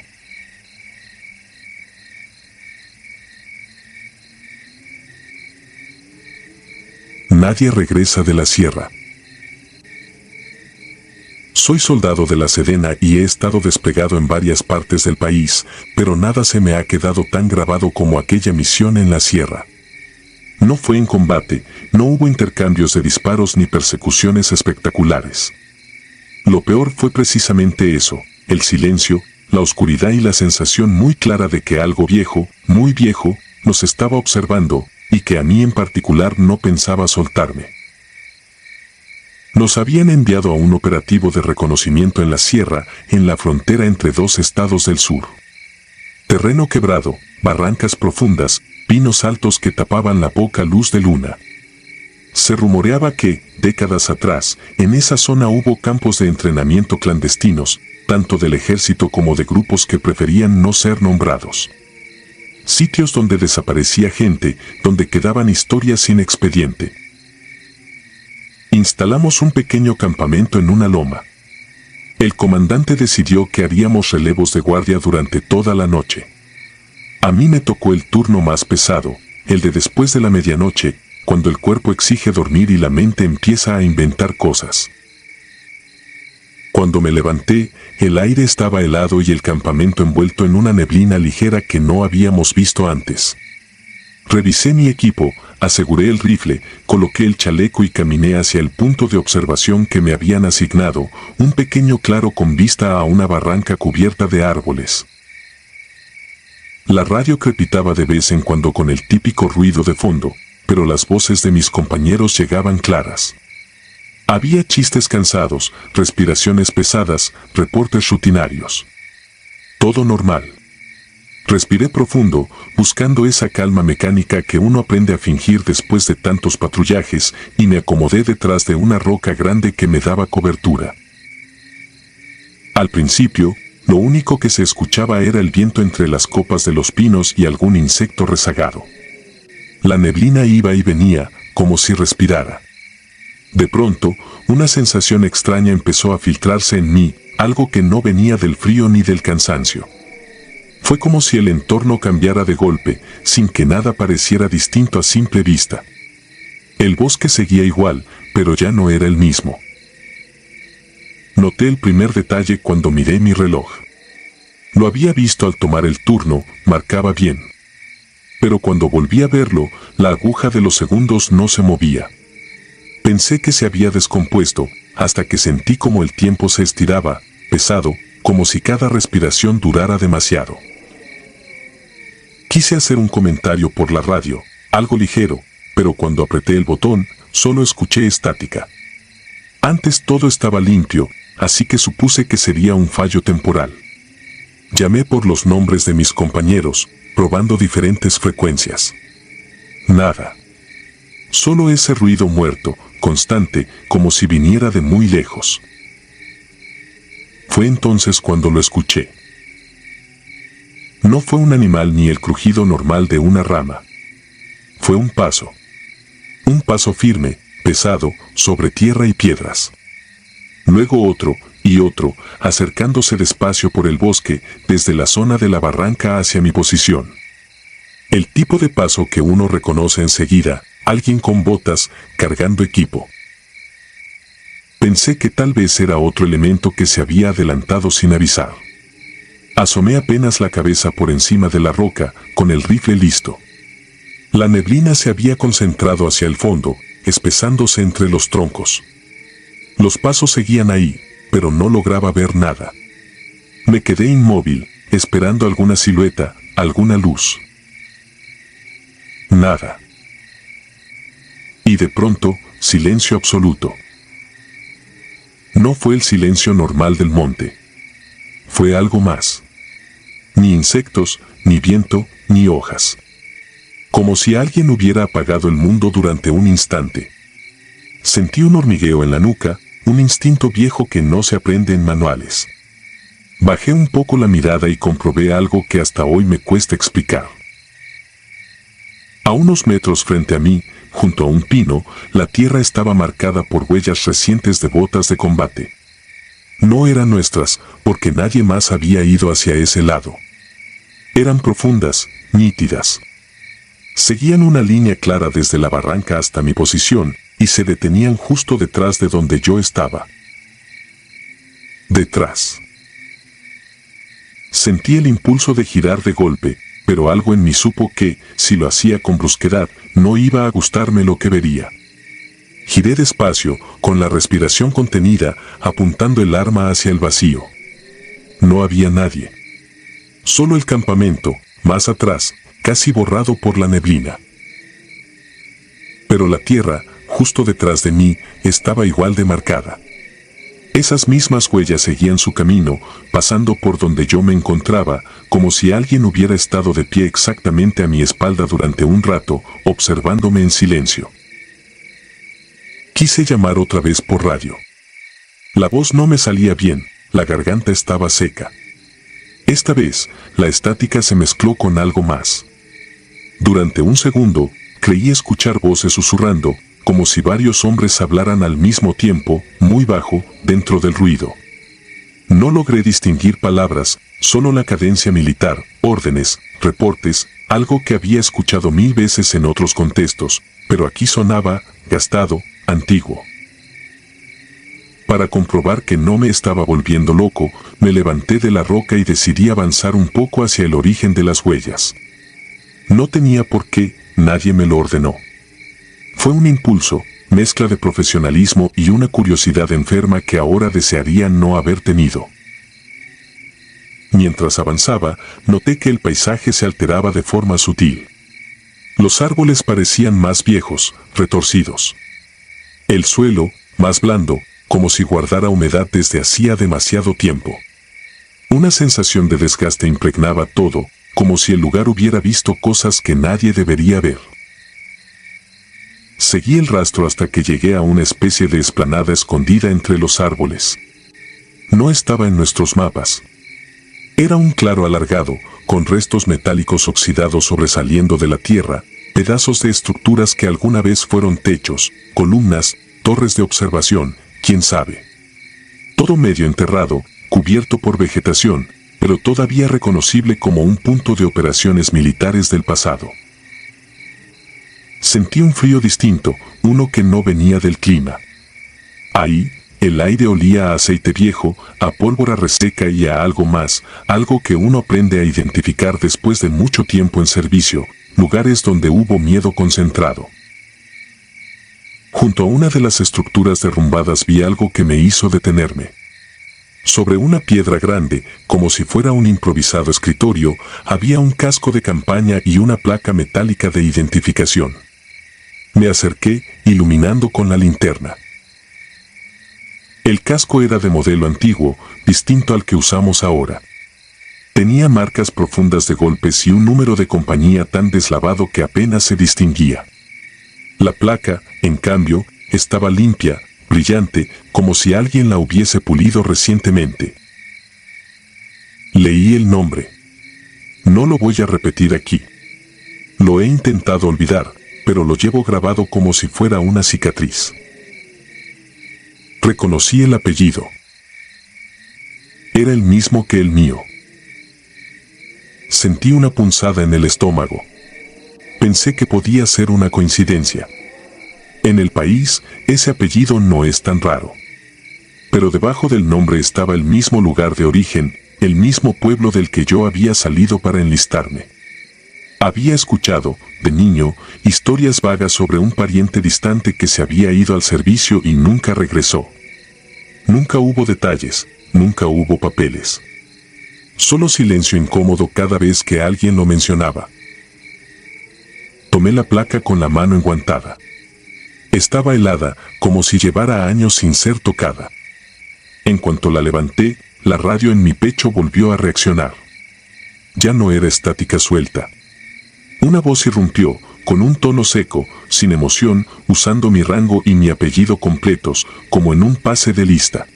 Nadie regresa de la sierra. Soy soldado de la Sedena y he estado desplegado en varias partes del país, pero nada se me ha quedado tan grabado como aquella misión en la sierra. No fue en combate, no hubo intercambios de disparos ni persecuciones espectaculares. Lo peor fue precisamente eso, el silencio, la oscuridad y la sensación muy clara de que algo viejo, muy viejo, nos estaba observando, y que a mí en particular no pensaba soltarme. Nos habían enviado a un operativo de reconocimiento en la sierra, en la frontera entre dos estados del sur. Terreno quebrado, barrancas profundas, pinos altos que tapaban la poca luz de luna. Se rumoreaba que, décadas atrás, en esa zona hubo campos de entrenamiento clandestinos, tanto del ejército como de grupos que preferían no ser nombrados. Sitios donde desaparecía gente, donde quedaban historias sin expediente. Instalamos un pequeño campamento en una loma. El comandante decidió que haríamos relevos de guardia durante toda la noche. A mí me tocó el turno más pesado, el de después de la medianoche, cuando el cuerpo exige dormir y la mente empieza a inventar cosas. Cuando me levanté, el aire estaba helado y el campamento envuelto en una neblina ligera que no habíamos visto antes. Revisé mi equipo, aseguré el rifle, coloqué el chaleco y caminé hacia el punto de observación que me habían asignado, un pequeño claro con vista a una barranca cubierta de árboles. La radio crepitaba de vez en cuando con el típico ruido de fondo, pero las voces de mis compañeros llegaban claras. Había chistes cansados, respiraciones pesadas, reportes rutinarios. Todo normal. Respiré profundo, buscando esa calma mecánica que uno aprende a fingir después de tantos patrullajes, y me acomodé detrás de una roca grande que me daba cobertura. Al principio, lo único que se escuchaba era el viento entre las copas de los pinos y algún insecto rezagado. La neblina iba y venía, como si respirara. De pronto, una sensación extraña empezó a filtrarse en mí, algo que no venía del frío ni del cansancio. Fue como si el entorno cambiara de golpe, sin que nada pareciera distinto a simple vista. El bosque seguía igual, pero ya no era el mismo. Noté el primer detalle cuando miré mi reloj. Lo había visto al tomar el turno, marcaba bien. Pero cuando volví a verlo, la aguja de los segundos no se movía. Pensé que se había descompuesto, hasta que sentí como el tiempo se estiraba, pesado, como si cada respiración durara demasiado. Quise hacer un comentario por la radio, algo ligero, pero cuando apreté el botón, solo escuché estática. Antes todo estaba limpio, así que supuse que sería un fallo temporal. Llamé por los nombres de mis compañeros, probando diferentes frecuencias. Nada. Solo ese ruido muerto, constante, como si viniera de muy lejos. Fue entonces cuando lo escuché. No fue un animal ni el crujido normal de una rama. Fue un paso. Un paso firme, pesado, sobre tierra y piedras. Luego otro, y otro, acercándose despacio por el bosque, desde la zona de la barranca hacia mi posición. El tipo de paso que uno reconoce enseguida, alguien con botas, cargando equipo. Pensé que tal vez era otro elemento que se había adelantado sin avisar. Asomé apenas la cabeza por encima de la roca, con el rifle listo. La neblina se había concentrado hacia el fondo, espesándose entre los troncos. Los pasos seguían ahí, pero no lograba ver nada. Me quedé inmóvil, esperando alguna silueta, alguna luz. Nada. Y de pronto, silencio absoluto. No fue el silencio normal del monte. Fue algo más. Ni insectos, ni viento, ni hojas. Como si alguien hubiera apagado el mundo durante un instante. Sentí un hormigueo en la nuca, un instinto viejo que no se aprende en manuales. Bajé un poco la mirada y comprobé algo que hasta hoy me cuesta explicar. A unos metros frente a mí, junto a un pino, la tierra estaba marcada por huellas recientes de botas de combate. No eran nuestras, porque nadie más había ido hacia ese lado. Eran profundas, nítidas. Seguían una línea clara desde la barranca hasta mi posición, y se detenían justo detrás de donde yo estaba. Detrás. Sentí el impulso de girar de golpe, pero algo en mí supo que, si lo hacía con brusquedad, no iba a gustarme lo que vería. Giré despacio, con la respiración contenida, apuntando el arma hacia el vacío. No había nadie. Solo el campamento, más atrás, casi borrado por la neblina. Pero la tierra, justo detrás de mí, estaba igual de marcada. Esas mismas huellas seguían su camino, pasando por donde yo me encontraba, como si alguien hubiera estado de pie exactamente a mi espalda durante un rato, observándome en silencio. Quise llamar otra vez por radio. La voz no me salía bien, la garganta estaba seca. Esta vez, la estática se mezcló con algo más. Durante un segundo, creí escuchar voces susurrando, como si varios hombres hablaran al mismo tiempo, muy bajo, dentro del ruido. No logré distinguir palabras, solo la cadencia militar, órdenes, reportes, algo que había escuchado 1000 veces en otros contextos, pero aquí sonaba, gastado, antiguo. Para comprobar que no me estaba volviendo loco, me levanté de la roca y decidí avanzar un poco hacia el origen de las huellas. No tenía por qué, nadie me lo ordenó. Fue un impulso, mezcla de profesionalismo y una curiosidad enferma que ahora desearía no haber tenido. Mientras avanzaba, noté que el paisaje se alteraba de forma sutil. Los árboles parecían más viejos, retorcidos. El suelo, más blando, como si guardara humedad desde hacía demasiado tiempo. Una sensación de desgaste impregnaba todo, como si el lugar hubiera visto cosas que nadie debería ver. Seguí el rastro hasta que llegué a una especie de explanada escondida entre los árboles. No estaba en nuestros mapas. Era un claro alargado, con restos metálicos oxidados sobresaliendo de la tierra, pedazos de estructuras que alguna vez fueron techos, columnas, torres de observación, quién sabe. Todo medio enterrado, cubierto por vegetación, pero todavía reconocible como un punto de operaciones militares del pasado. Sentí un frío distinto, uno que no venía del clima. Ahí, el aire olía a aceite viejo, a pólvora reseca y a algo más, algo que uno aprende a identificar después de mucho tiempo en servicio, lugares donde hubo miedo concentrado. Junto a una de las estructuras derrumbadas vi algo que me hizo detenerme. Sobre una piedra grande, como si fuera un improvisado escritorio, había un casco de campaña y una placa metálica de identificación. Me acerqué, iluminando con la linterna. El casco era de modelo antiguo, distinto al que usamos ahora. Tenía marcas profundas de golpes y un número de compañía tan deslavado que apenas se distinguía. La placa, en cambio, estaba limpia, brillante, como si alguien la hubiese pulido recientemente. Leí el nombre. No lo voy a repetir aquí. Lo he intentado olvidar, pero lo llevo grabado como si fuera una cicatriz. Reconocí el apellido. Era el mismo que el mío. Sentí una punzada en el estómago. Pensé que podía ser una coincidencia. En el país, ese apellido no es tan raro. Pero debajo del nombre estaba el mismo lugar de origen, el mismo pueblo del que yo había salido para enlistarme. Había escuchado, de niño, historias vagas sobre un pariente distante que se había ido al servicio y nunca regresó. Nunca hubo detalles, nunca hubo papeles. Solo silencio incómodo cada vez que alguien lo mencionaba. Tomé la placa con la mano enguantada. Estaba helada, como si llevara años sin ser tocada. En cuanto la levanté, la radio en mi pecho volvió a reaccionar. Ya no era estática suelta. Una voz irrumpió, con un tono seco, sin emoción, usando mi rango y mi apellido completos, como en un pase de lista.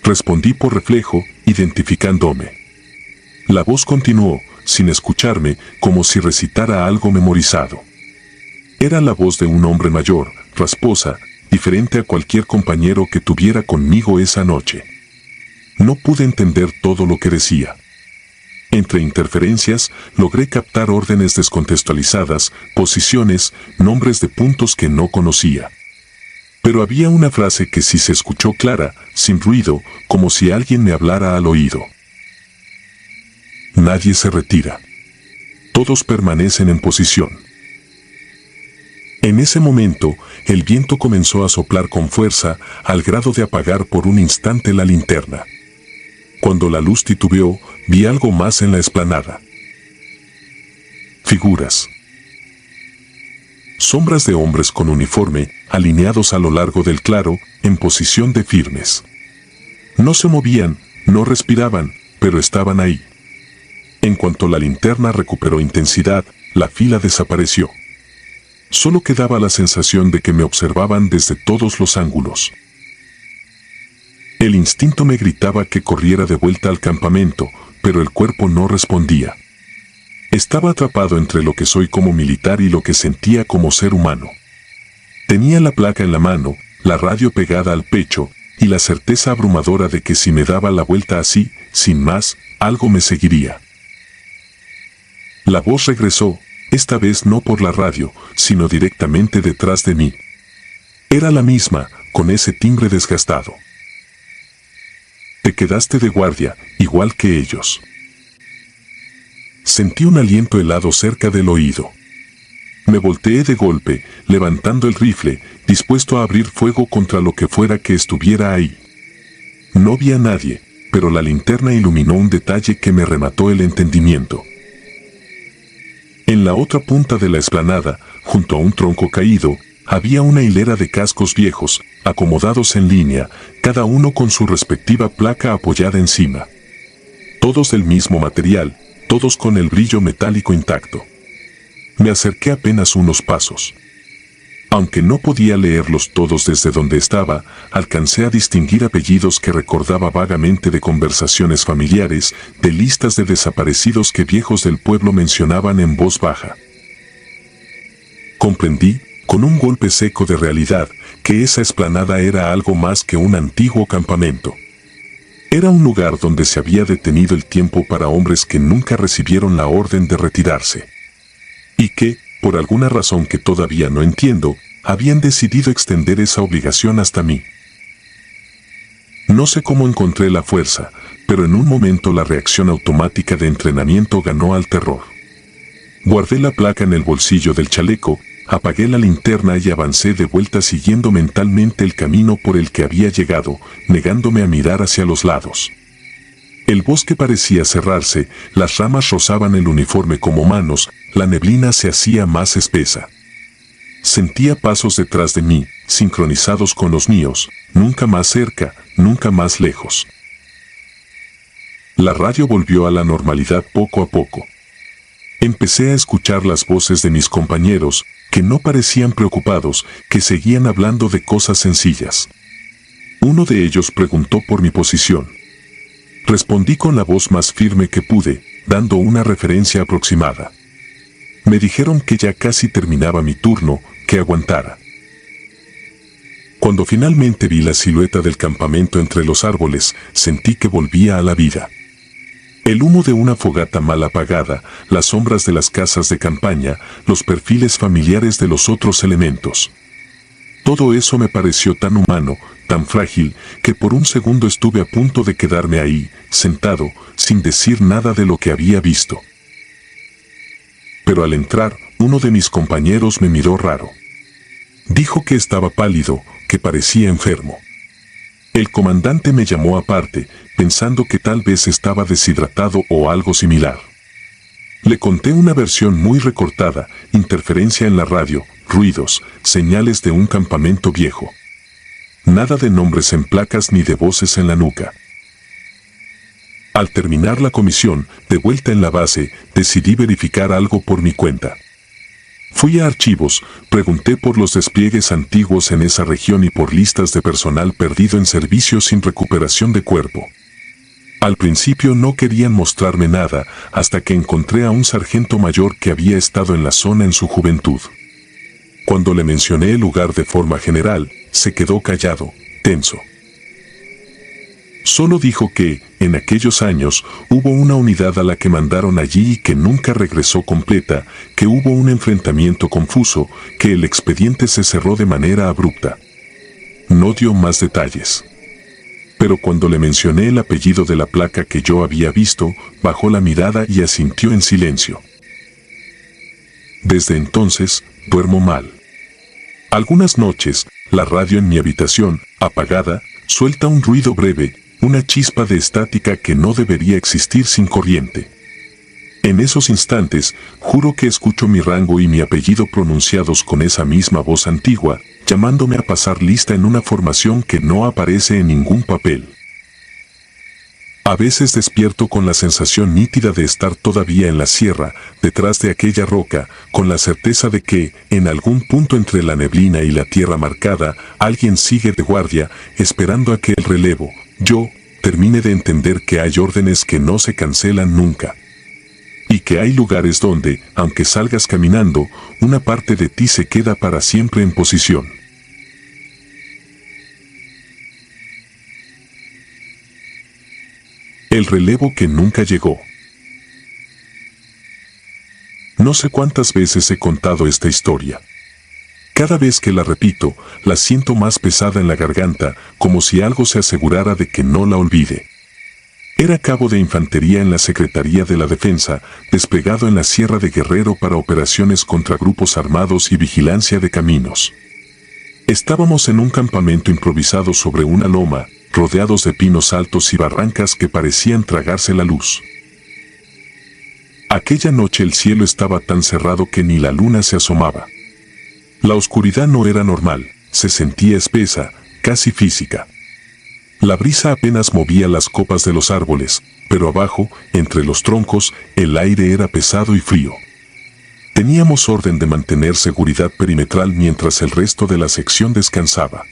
Respondí por reflejo, identificándome. La voz continuó, sin escucharme, como si recitara algo memorizado. Era la voz de un hombre mayor, rasposa, diferente a cualquier compañero que tuviera conmigo esa noche. No pude entender todo lo que decía. Entre interferencias, logré captar órdenes descontextualizadas, posiciones, nombres de puntos que no conocía. Pero había una frase que sí se escuchó clara, sin ruido, como si alguien me hablara al oído. Nadie se retira. Todos permanecen en posición. En ese momento, el viento comenzó a soplar con fuerza, al grado de apagar por un instante la linterna. Cuando la luz titubeó, vi algo más en la explanada. Figuras. Sombras de hombres con uniforme, alineados a lo largo del claro, en posición de firmes. No se movían, no respiraban, pero estaban ahí. En cuanto la linterna recuperó intensidad, la fila desapareció. Solo quedaba la sensación de que me observaban desde todos los ángulos. El instinto me gritaba que corriera de vuelta al campamento, pero el cuerpo no respondía. Estaba atrapado entre lo que soy como militar y lo que sentía como ser humano. Tenía la placa en la mano, la radio pegada al pecho, y la certeza abrumadora de que si me daba la vuelta así, sin más, algo me seguiría. La voz regresó, esta vez no por la radio, sino directamente detrás de mí. Era la misma, con ese timbre desgastado. Te quedaste de guardia, igual que ellos. Sentí un aliento helado cerca del oído. Me volteé de golpe, levantando el rifle, dispuesto a abrir fuego contra lo que fuera que estuviera ahí. No vi a nadie, pero la linterna iluminó un detalle que me remató el entendimiento. En la otra punta de la explanada, junto a un tronco caído, había una hilera de cascos viejos, acomodados en línea, cada uno con su respectiva placa apoyada encima. Todos del mismo material, todos con el brillo metálico intacto. Me acerqué apenas unos pasos. Aunque no podía leerlos todos desde donde estaba, alcancé a distinguir apellidos que recordaba vagamente de conversaciones familiares, de listas de desaparecidos que viejos del pueblo mencionaban en voz baja. Comprendí, con un golpe seco de realidad, que esa explanada era algo más que un antiguo campamento. Era un lugar donde se había detenido el tiempo para hombres que nunca recibieron la orden de retirarse. Y que, por alguna razón que todavía no entiendo, habían decidido extender esa obligación hasta mí. No sé cómo encontré la fuerza, pero en un momento la reacción automática de entrenamiento ganó al terror. Guardé la placa en el bolsillo del chaleco, apagué la linterna y avancé de vuelta siguiendo mentalmente el camino por el que había llegado, negándome a mirar hacia los lados. El bosque parecía cerrarse, las ramas rozaban el uniforme como manos, la neblina se hacía más espesa. Sentía pasos detrás de mí, sincronizados con los míos, nunca más cerca, nunca más lejos. La radio volvió a la normalidad poco a poco. Empecé a escuchar las voces de mis compañeros, que no parecían preocupados, que seguían hablando de cosas sencillas. Uno de ellos preguntó por mi posición. Respondí con la voz más firme que pude, dando una referencia aproximada. Me dijeron que ya casi terminaba mi turno, que aguantara. Cuando finalmente vi la silueta del campamento entre los árboles, sentí que volvía a la vida. El humo de una fogata mal apagada, las sombras de las casas de campaña, los perfiles familiares de los otros elementos. Todo eso me pareció tan humano, tan frágil, que por un segundo estuve a punto de quedarme ahí, sentado, sin decir nada de lo que había visto. Pero al entrar, uno de mis compañeros me miró raro. Dijo que estaba pálido, que parecía enfermo. El comandante me llamó aparte, pensando que tal vez estaba deshidratado o algo similar. Le conté una versión muy recortada, interferencia en la radio, ruidos, señales de un campamento viejo. Nada de nombres en placas ni de voces en la nuca. Al terminar la comisión, de vuelta en la base, decidí verificar algo por mi cuenta. Fui a archivos, pregunté por los despliegues antiguos en esa región y por listas de personal perdido en servicio sin recuperación de cuerpo. Al principio no querían mostrarme nada, hasta que encontré a un sargento mayor que había estado en la zona en su juventud. Cuando le mencioné el lugar de forma general, se quedó callado, tenso. Solo dijo que, en aquellos años, hubo una unidad a la que mandaron allí y que nunca regresó completa, que hubo un enfrentamiento confuso, que el expediente se cerró de manera abrupta. No dio más detalles. Pero cuando le mencioné el apellido de la placa que yo había visto, bajó la mirada y asintió en silencio. Desde entonces, duermo mal. Algunas noches, la radio en mi habitación, apagada, suelta un ruido breve, una chispa de estática que no debería existir sin corriente. En esos instantes, juro que escucho mi rango y mi apellido pronunciados con esa misma voz antigua, llamándome a pasar lista en una formación que no aparece en ningún papel. A veces despierto con la sensación nítida de estar todavía en la sierra, detrás de aquella roca, con la certeza de que, en algún punto entre la neblina y la tierra marcada, alguien sigue de guardia, esperando a que el relevo, yo, termine de entender que hay órdenes que no se cancelan nunca. Y que hay lugares donde, aunque salgas caminando, una parte de ti se queda para siempre en posición. El relevo que nunca llegó. No sé cuántas veces he contado esta historia. Cada vez que la repito, la siento más pesada en la garganta, como si algo se asegurara de que no la olvide. Era cabo de infantería en la Secretaría de la Defensa, desplegado en la Sierra de Guerrero para operaciones contra grupos armados y vigilancia de caminos. Estábamos en un campamento improvisado sobre una loma, rodeados de pinos altos y barrancas que parecían tragarse la luz. Aquella noche el cielo estaba tan cerrado que ni la luna se asomaba. La oscuridad no era normal, se sentía espesa, casi física. La brisa apenas movía las copas de los árboles, pero abajo, entre los troncos, el aire era pesado y frío. Teníamos orden de mantener seguridad perimetral mientras el resto de la sección descansaba.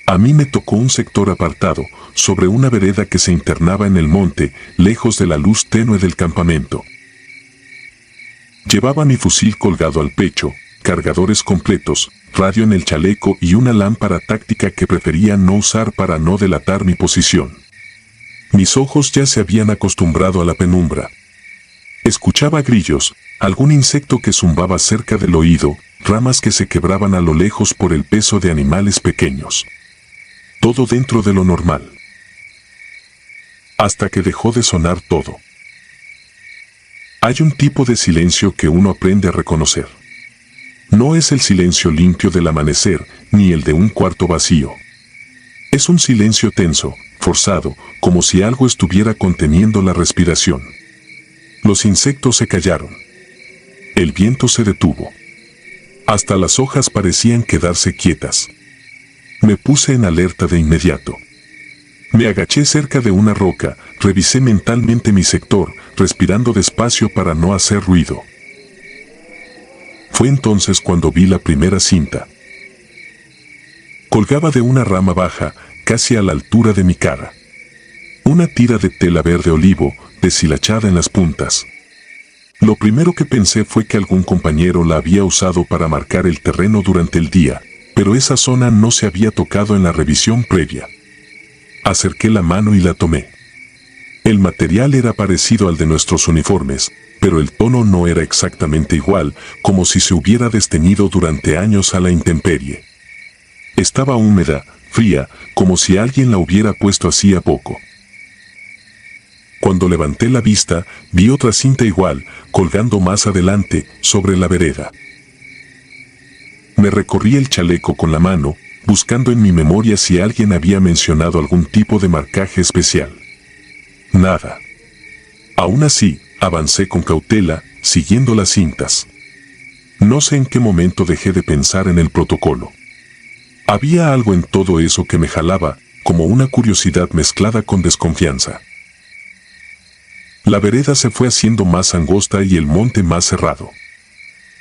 A mí me tocó un sector apartado, sobre una vereda que se internaba en el monte, lejos de la luz tenue del campamento. Llevaba mi fusil colgado al pecho, cargadores completos, radio en el chaleco y una lámpara táctica que prefería no usar para no delatar mi posición. Mis ojos ya se habían acostumbrado a la penumbra. Escuchaba grillos, algún insecto que zumbaba cerca del oído, ramas que se quebraban a lo lejos por el peso de animales pequeños. Todo dentro de lo normal. Hasta que dejó de sonar todo. Hay un tipo de silencio que uno aprende a reconocer. No es el silencio limpio del amanecer, ni el de un cuarto vacío. Es un silencio tenso, forzado, como si algo estuviera conteniendo la respiración. Los insectos se callaron. El viento se detuvo. Hasta las hojas parecían quedarse quietas. Me puse en alerta de inmediato. Me agaché cerca de una roca, revisé mentalmente mi sector, respirando despacio para no hacer ruido. Fue entonces cuando vi la primera cinta. Colgaba de una rama baja, casi a la altura de mi cara. Una tira de tela verde olivo, deshilachada en las puntas. Lo primero que pensé fue que algún compañero la había usado para marcar el terreno durante el día, pero esa zona no se había tocado en la revisión previa. Acerqué la mano y la tomé. El material era parecido al de nuestros uniformes, pero el tono no era exactamente igual, como si se hubiera desteñido durante años a la intemperie. Estaba húmeda, fría, como si alguien la hubiera puesto hacía poco. Cuando levanté la vista, vi otra cinta igual, colgando más adelante, sobre la vereda. Me recorrí el chaleco con la mano, buscando en mi memoria si alguien había mencionado algún tipo de marcaje especial. Nada. Aún así, avancé con cautela, siguiendo las cintas. No sé en qué momento dejé de pensar en el protocolo. Había algo en todo eso que me jalaba, como una curiosidad mezclada con desconfianza. La vereda se fue haciendo más angosta y el monte más cerrado.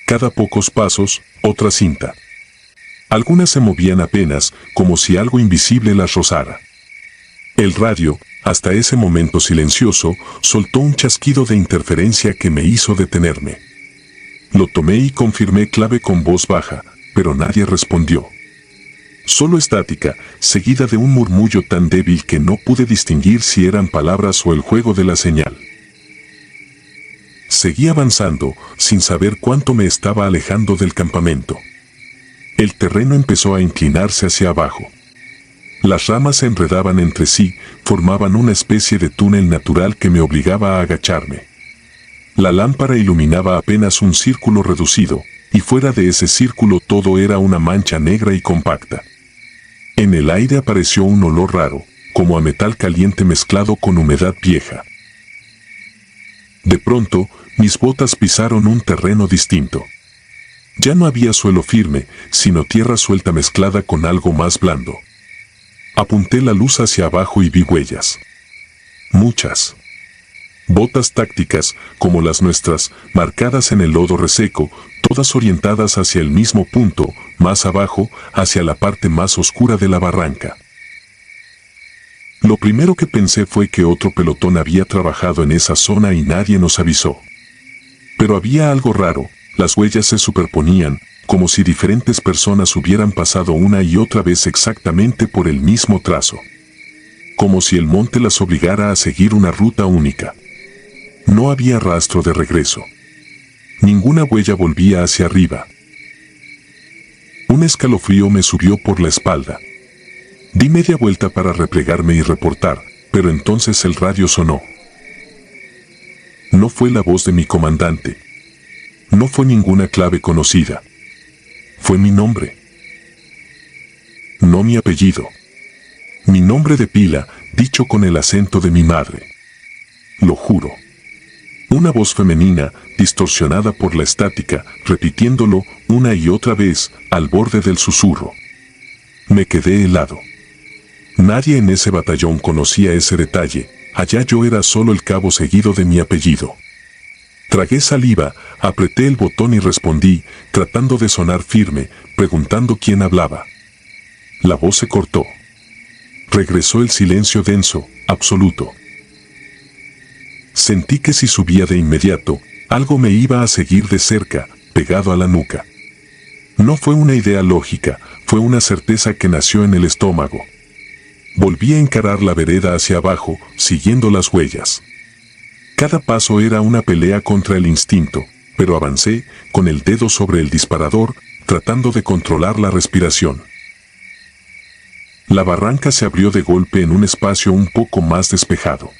Cada pocos pasos, otra cinta. Algunas se movían apenas, como si algo invisible las rozara. El radio, hasta ese momento silencioso, soltó un chasquido de interferencia que me hizo detenerme. Lo tomé y confirmé clave con voz baja, pero nadie respondió. Solo estática, seguida de un murmullo tan débil que no pude distinguir si eran palabras o el juego de la señal. Seguí avanzando, sin saber cuánto me estaba alejando del campamento. El terreno empezó a inclinarse hacia abajo. Las ramas se enredaban entre sí, formaban una especie de túnel natural que me obligaba a agacharme. La lámpara iluminaba apenas un círculo reducido, y fuera de ese círculo todo era una mancha negra y compacta. En el aire apareció un olor raro, como a metal caliente mezclado con humedad vieja. De pronto, mis botas pisaron un terreno distinto. Ya no había suelo firme, sino tierra suelta mezclada con algo más blando. Apunté la luz hacia abajo y vi huellas. Muchas. Botas tácticas, como las nuestras, marcadas en el lodo reseco, todas orientadas hacia el mismo punto, más abajo, hacia la parte más oscura de la barranca. Lo primero que pensé fue que otro pelotón había trabajado en esa zona y nadie nos avisó. Pero había algo raro, las huellas se superponían, como si diferentes personas hubieran pasado una y otra vez exactamente por el mismo trazo. Como si el monte las obligara a seguir una ruta única. No había rastro de regreso. Ninguna huella volvía hacia arriba. Un escalofrío me subió por la espalda. Di media vuelta para replegarme y reportar, pero entonces el radio sonó. No fue la voz de mi comandante. No fue ninguna clave conocida. Fue mi nombre. No mi apellido. Mi nombre de pila, dicho con el acento de mi madre. Lo juro. Una voz femenina, distorsionada por la estática, repitiéndolo una y otra vez, al borde del susurro. Me quedé helado. Nadie en ese batallón conocía ese detalle, allá yo era solo el cabo seguido de mi apellido. Tragué saliva, apreté el botón y respondí, tratando de sonar firme, preguntando quién hablaba. La voz se cortó. Regresó el silencio denso, absoluto. Sentí que si subía de inmediato, algo me iba a seguir de cerca, pegado a la nuca. No fue una idea lógica, fue una certeza que nació en el estómago. Volví a encarar la vereda hacia abajo, siguiendo las huellas. Cada paso era una pelea contra el instinto, pero avancé, con el dedo sobre el disparador, tratando de controlar la respiración. La barranca se abrió de golpe en un espacio un poco más despejado.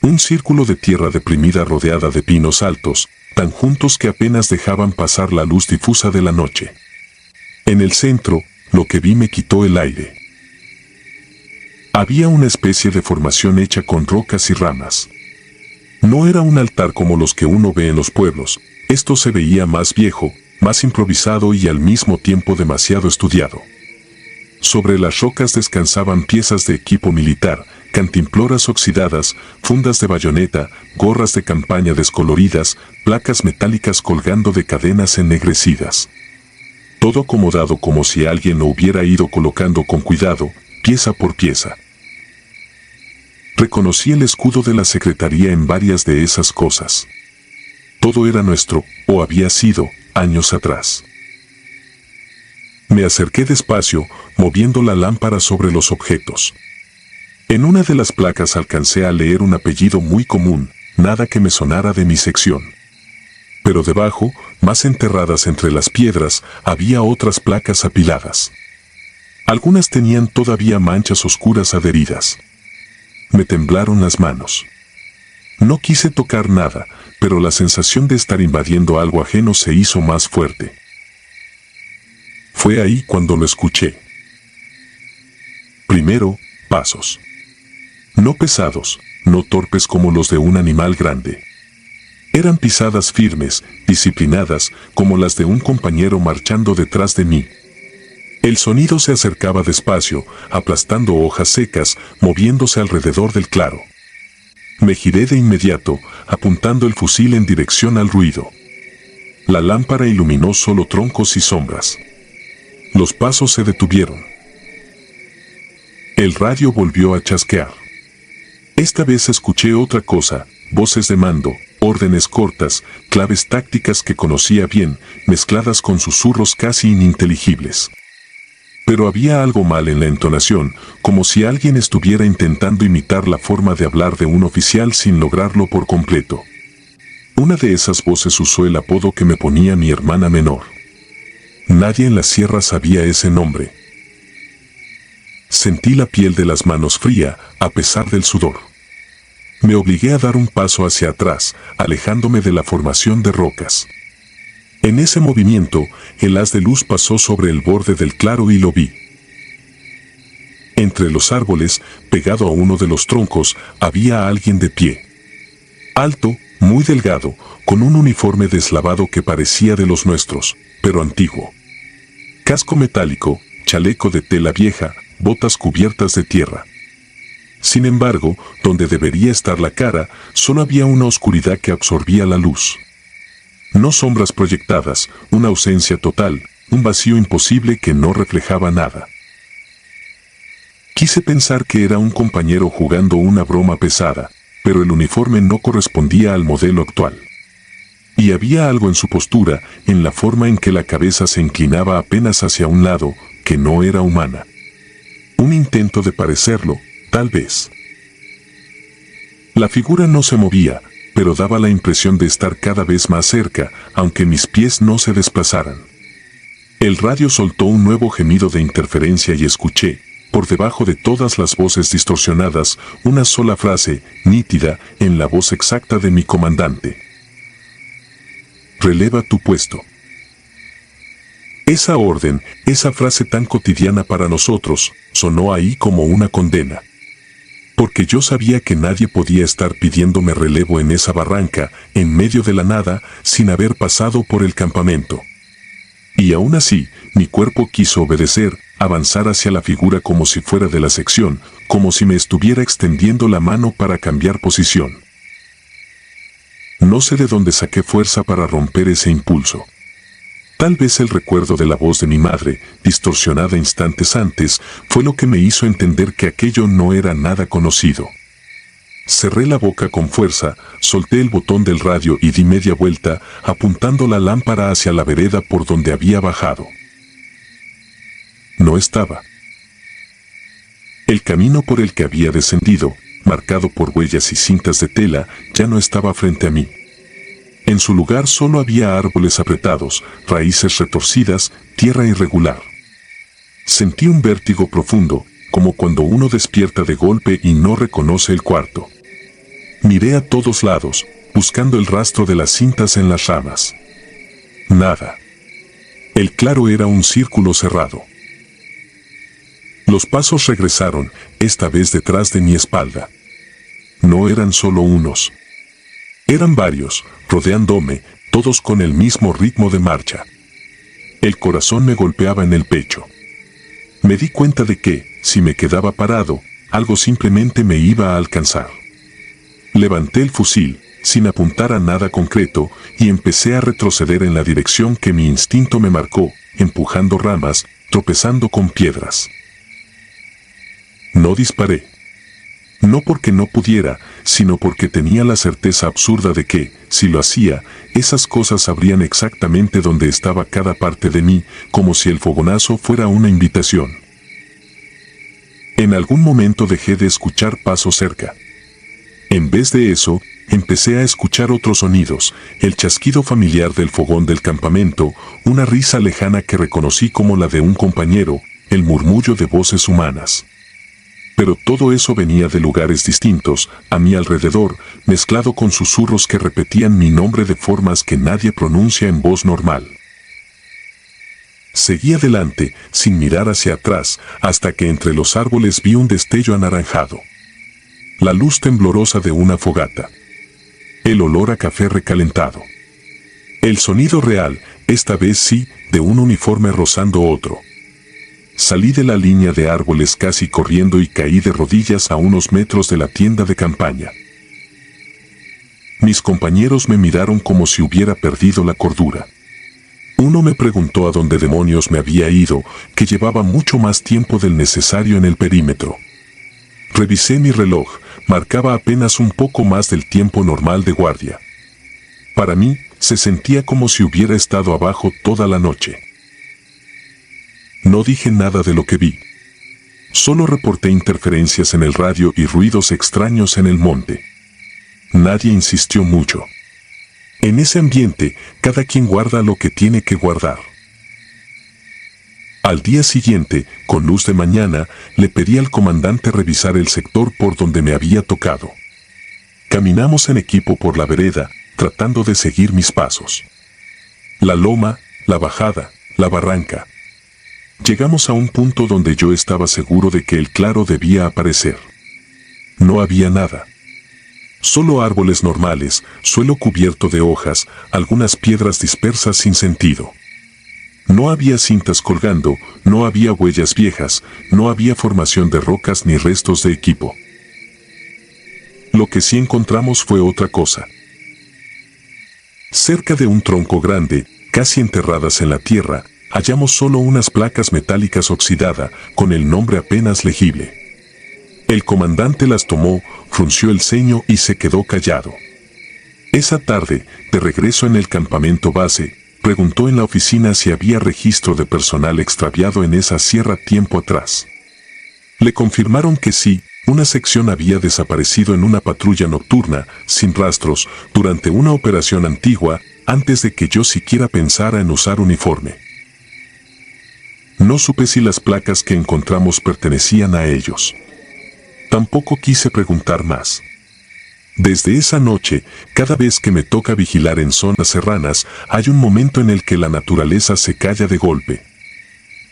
Un círculo de tierra deprimida rodeada de pinos altos, tan juntos que apenas dejaban pasar la luz difusa de la noche. En el centro, lo que vi me quitó el aire. Había una especie de formación hecha con rocas y ramas. No era un altar como los que uno ve en los pueblos, esto se veía más viejo, más improvisado y al mismo tiempo demasiado estudiado. Sobre las rocas descansaban piezas de equipo militar, cantimploras oxidadas, fundas de bayoneta, gorras de campaña descoloridas, placas metálicas colgando de cadenas ennegrecidas. Todo acomodado como si alguien lo hubiera ido colocando con cuidado, pieza por pieza. Reconocí el escudo de la Secretaría en varias de esas cosas. Todo era nuestro, o había sido, años atrás. Me acerqué despacio, moviendo la lámpara sobre los objetos. En una de las placas alcancé a leer un apellido muy común, nada que me sonara de mi sección. Pero debajo, más enterradas entre las piedras, había otras placas apiladas. Algunas tenían todavía manchas oscuras adheridas. Me temblaron las manos. No quise tocar nada, pero la sensación de estar invadiendo algo ajeno se hizo más fuerte. Fue ahí cuando lo escuché. Primero, pasos. No pesados, no torpes como los de un animal grande. Eran pisadas firmes, disciplinadas, como las de un compañero marchando detrás de mí. El sonido se acercaba despacio, aplastando hojas secas, moviéndose alrededor del claro. Me giré de inmediato, apuntando el fusil en dirección al ruido. La lámpara iluminó solo troncos y sombras. Los pasos se detuvieron. El radio volvió a chasquear. Esta vez escuché otra cosa, voces de mando, órdenes cortas, claves tácticas que conocía bien, mezcladas con susurros casi ininteligibles. Pero había algo mal en la entonación, como si alguien estuviera intentando imitar la forma de hablar de un oficial sin lograrlo por completo. Una de esas voces usó el apodo que me ponía mi hermana menor. Nadie en la sierra sabía ese nombre. Sentí la piel de las manos fría, a pesar del sudor. Me obligué a dar un paso hacia atrás, alejándome de la formación de rocas. En ese movimiento, el haz de luz pasó sobre el borde del claro y lo vi. Entre los árboles, pegado a uno de los troncos, había alguien de pie. Alto, muy delgado, con un uniforme deslavado que parecía de los nuestros, pero antiguo. Casco metálico, chaleco de tela vieja, botas cubiertas de tierra. Sin embargo, donde debería estar la cara, solo había una oscuridad que absorbía la luz. No sombras proyectadas, una ausencia total, un vacío imposible que no reflejaba nada. Quise pensar que era un compañero jugando una broma pesada, pero el uniforme no correspondía al modelo actual. Y había algo en su postura, en la forma en que la cabeza se inclinaba apenas hacia un lado, que no era humana. Un intento de parecerlo, tal vez. La figura no se movía, pero daba la impresión de estar cada vez más cerca, aunque mis pies no se desplazaran. El radio soltó un nuevo gemido de interferencia y escuché, por debajo de todas las voces distorsionadas, una sola frase, nítida, en la voz exacta de mi comandante. Releva tu puesto. Esa orden, esa frase tan cotidiana para nosotros, sonó ahí como una condena. Porque yo sabía que nadie podía estar pidiéndome relevo en esa barranca, en medio de la nada, sin haber pasado por el campamento. Y aún así, mi cuerpo quiso obedecer, avanzar hacia la figura como si fuera de la sección, como si me estuviera extendiendo la mano para cambiar posición. No sé de dónde saqué fuerza para romper ese impulso. Tal vez el recuerdo de la voz de mi madre, distorsionada instantes antes, fue lo que me hizo entender que aquello no era nada conocido. Cerré la boca con fuerza, solté el botón del radio y di media vuelta, apuntando la lámpara hacia la vereda por donde había bajado. No estaba. El camino por el que había descendido, marcado por huellas y cintas de tela, ya no estaba frente a mí. En su lugar solo había árboles apretados, raíces retorcidas, tierra irregular. Sentí un vértigo profundo, como cuando uno despierta de golpe y no reconoce el cuarto. Miré a todos lados, buscando el rastro de las cintas en las ramas. Nada. El claro era un círculo cerrado. Los pasos regresaron, esta vez detrás de mi espalda. No eran solo unos. Eran varios, rodeándome, todos con el mismo ritmo de marcha. El corazón me golpeaba en el pecho. Me di cuenta de que, si me quedaba parado, algo simplemente me iba a alcanzar. Levanté el fusil, sin apuntar a nada concreto, y empecé a retroceder en la dirección que mi instinto me marcó, empujando ramas, tropezando con piedras. No disparé. No porque no pudiera, sino porque tenía la certeza absurda de que, si lo hacía, esas cosas sabrían exactamente dónde estaba cada parte de mí, como si el fogonazo fuera una invitación. En algún momento dejé de escuchar pasos cerca. En vez de eso, empecé a escuchar otros sonidos, el chasquido familiar del fogón del campamento, una risa lejana que reconocí como la de un compañero, el murmullo de voces humanas. Pero todo eso venía de lugares distintos, a mi alrededor, mezclado con susurros que repetían mi nombre de formas que nadie pronuncia en voz normal. Seguí adelante, sin mirar hacia atrás, hasta que entre los árboles vi un destello anaranjado. La luz temblorosa de una fogata. El olor a café recalentado. El sonido real, esta vez sí, de un uniforme rozando otro. Salí de la línea de árboles casi corriendo y caí de rodillas a unos metros de la tienda de campaña. Mis compañeros me miraron como si hubiera perdido la cordura. Uno me preguntó a dónde demonios me había ido, que llevaba mucho más tiempo del necesario en el perímetro. Revisé mi reloj, marcaba apenas un poco más del tiempo normal de guardia. Para mí, se sentía como si hubiera estado abajo toda la noche. No dije nada de lo que vi. Solo reporté interferencias en el radio y ruidos extraños en el monte. Nadie insistió mucho. En ese ambiente, cada quien guarda lo que tiene que guardar. Al día siguiente, con luz de mañana, le pedí al comandante revisar el sector por donde me había tocado. Caminamos en equipo por la vereda, tratando de seguir mis pasos. La loma, la bajada, la barranca. Llegamos a un punto donde yo estaba seguro de que el claro debía aparecer. No había nada. Solo árboles normales, suelo cubierto de hojas, algunas piedras dispersas sin sentido. No había cintas colgando, no había huellas viejas, no había formación de rocas ni restos de equipo. Lo que sí encontramos fue otra cosa. Cerca de un tronco grande, casi enterradas en la tierra, hallamos solo unas placas metálicas oxidadas, con el nombre apenas legible. El comandante las tomó, frunció el ceño y se quedó callado. Esa tarde, de regreso en el campamento base, preguntó en la oficina si había registro de personal extraviado en esa sierra tiempo atrás. Le confirmaron que sí, una sección había desaparecido en una patrulla nocturna, sin rastros, durante una operación antigua, antes de que yo siquiera pensara en usar uniforme. No supe si las placas que encontramos pertenecían a ellos. Tampoco quise preguntar más. Desde esa noche, cada vez que me toca vigilar en zonas serranas, hay un momento en el que la naturaleza se calla de golpe.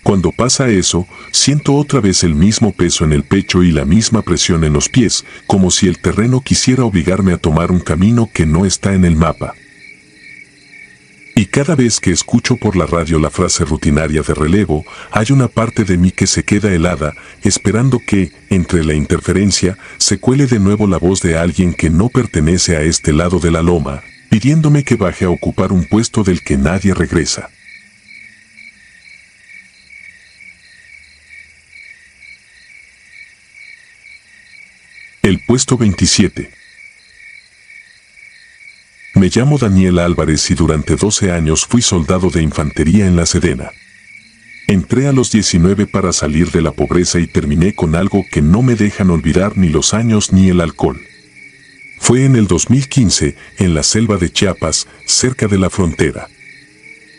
Cuando pasa eso, siento otra vez el mismo peso en el pecho y la misma presión en los pies, como si el terreno quisiera obligarme a tomar un camino que no está en el mapa. Y cada vez que escucho por la radio la frase rutinaria de relevo, hay una parte de mí que se queda helada, esperando que, entre la interferencia, se cuele de nuevo la voz de alguien que no pertenece a este lado de la loma, pidiéndome que baje a ocupar un puesto del que nadie regresa. El puesto 27. Me llamo Daniel Álvarez y durante 12 años fui soldado de infantería en la Sedena. Entré a los 19 para salir de la pobreza y terminé con algo que no me dejan olvidar ni los años ni el alcohol. Fue en el 2015, en la selva de Chiapas, cerca de la frontera.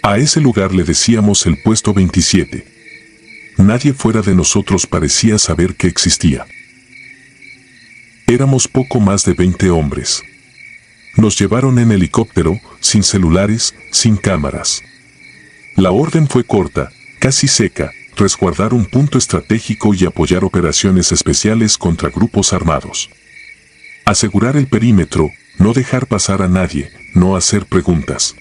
A ese lugar le decíamos el puesto 27. Nadie fuera de nosotros parecía saber que existía. Éramos poco más de 20 hombres. Nos llevaron en helicóptero, sin celulares, sin cámaras. La orden fue corta, casi seca: resguardar un punto estratégico y apoyar operaciones especiales contra grupos armados. Asegurar el perímetro, no dejar pasar a nadie, no hacer preguntas.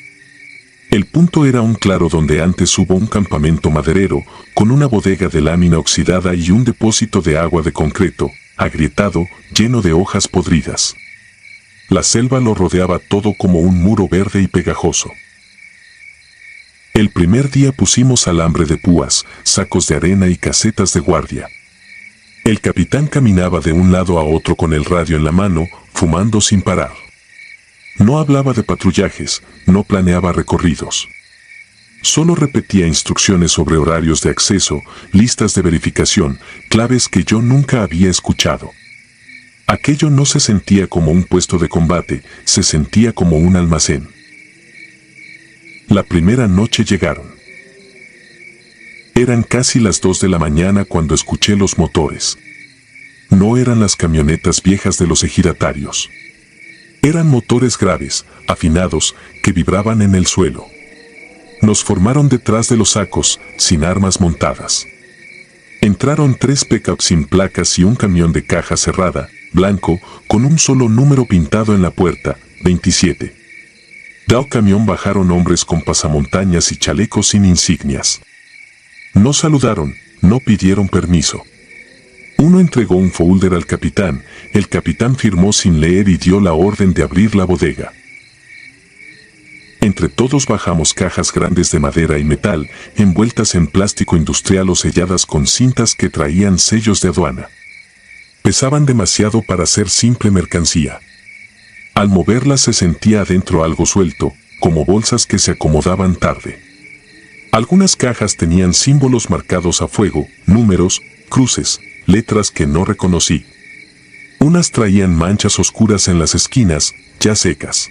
El punto era un claro donde antes hubo un campamento maderero, con una bodega de lámina oxidada y un depósito de agua de concreto, agrietado, lleno de hojas podridas. La selva lo rodeaba todo como un muro verde y pegajoso. El primer día pusimos alambre de púas, sacos de arena y casetas de guardia. El capitán caminaba de un lado a otro con el radio en la mano, fumando sin parar. No hablaba de patrullajes, no planeaba recorridos. Solo repetía instrucciones sobre horarios de acceso, listas de verificación, claves que yo nunca había escuchado. Aquello no se sentía como un puesto de combate, se sentía como un almacén. La primera noche llegaron. Eran casi las 2 de la mañana cuando escuché los motores. No eran las camionetas viejas de los ejidatarios. Eran motores graves, afinados, que vibraban en el suelo. Nos formaron detrás de los sacos, sin armas montadas. Entraron 3 pickups sin placas y un camión de caja cerrada, blanco, con un solo número pintado en la puerta, 27. Del camión bajaron hombres con pasamontañas y chalecos sin insignias. No saludaron, no pidieron permiso. Uno entregó un folder al capitán, el capitán firmó sin leer y dio la orden de abrir la bodega. Entre todos bajamos cajas grandes de madera y metal, envueltas en plástico industrial o selladas con cintas que traían sellos de aduana. Pesaban demasiado para ser simple mercancía. Al moverlas se sentía adentro algo suelto, como bolsas que se acomodaban tarde. Algunas cajas tenían símbolos marcados a fuego, números, cruces, letras que no reconocí. Unas traían manchas oscuras en las esquinas, ya secas.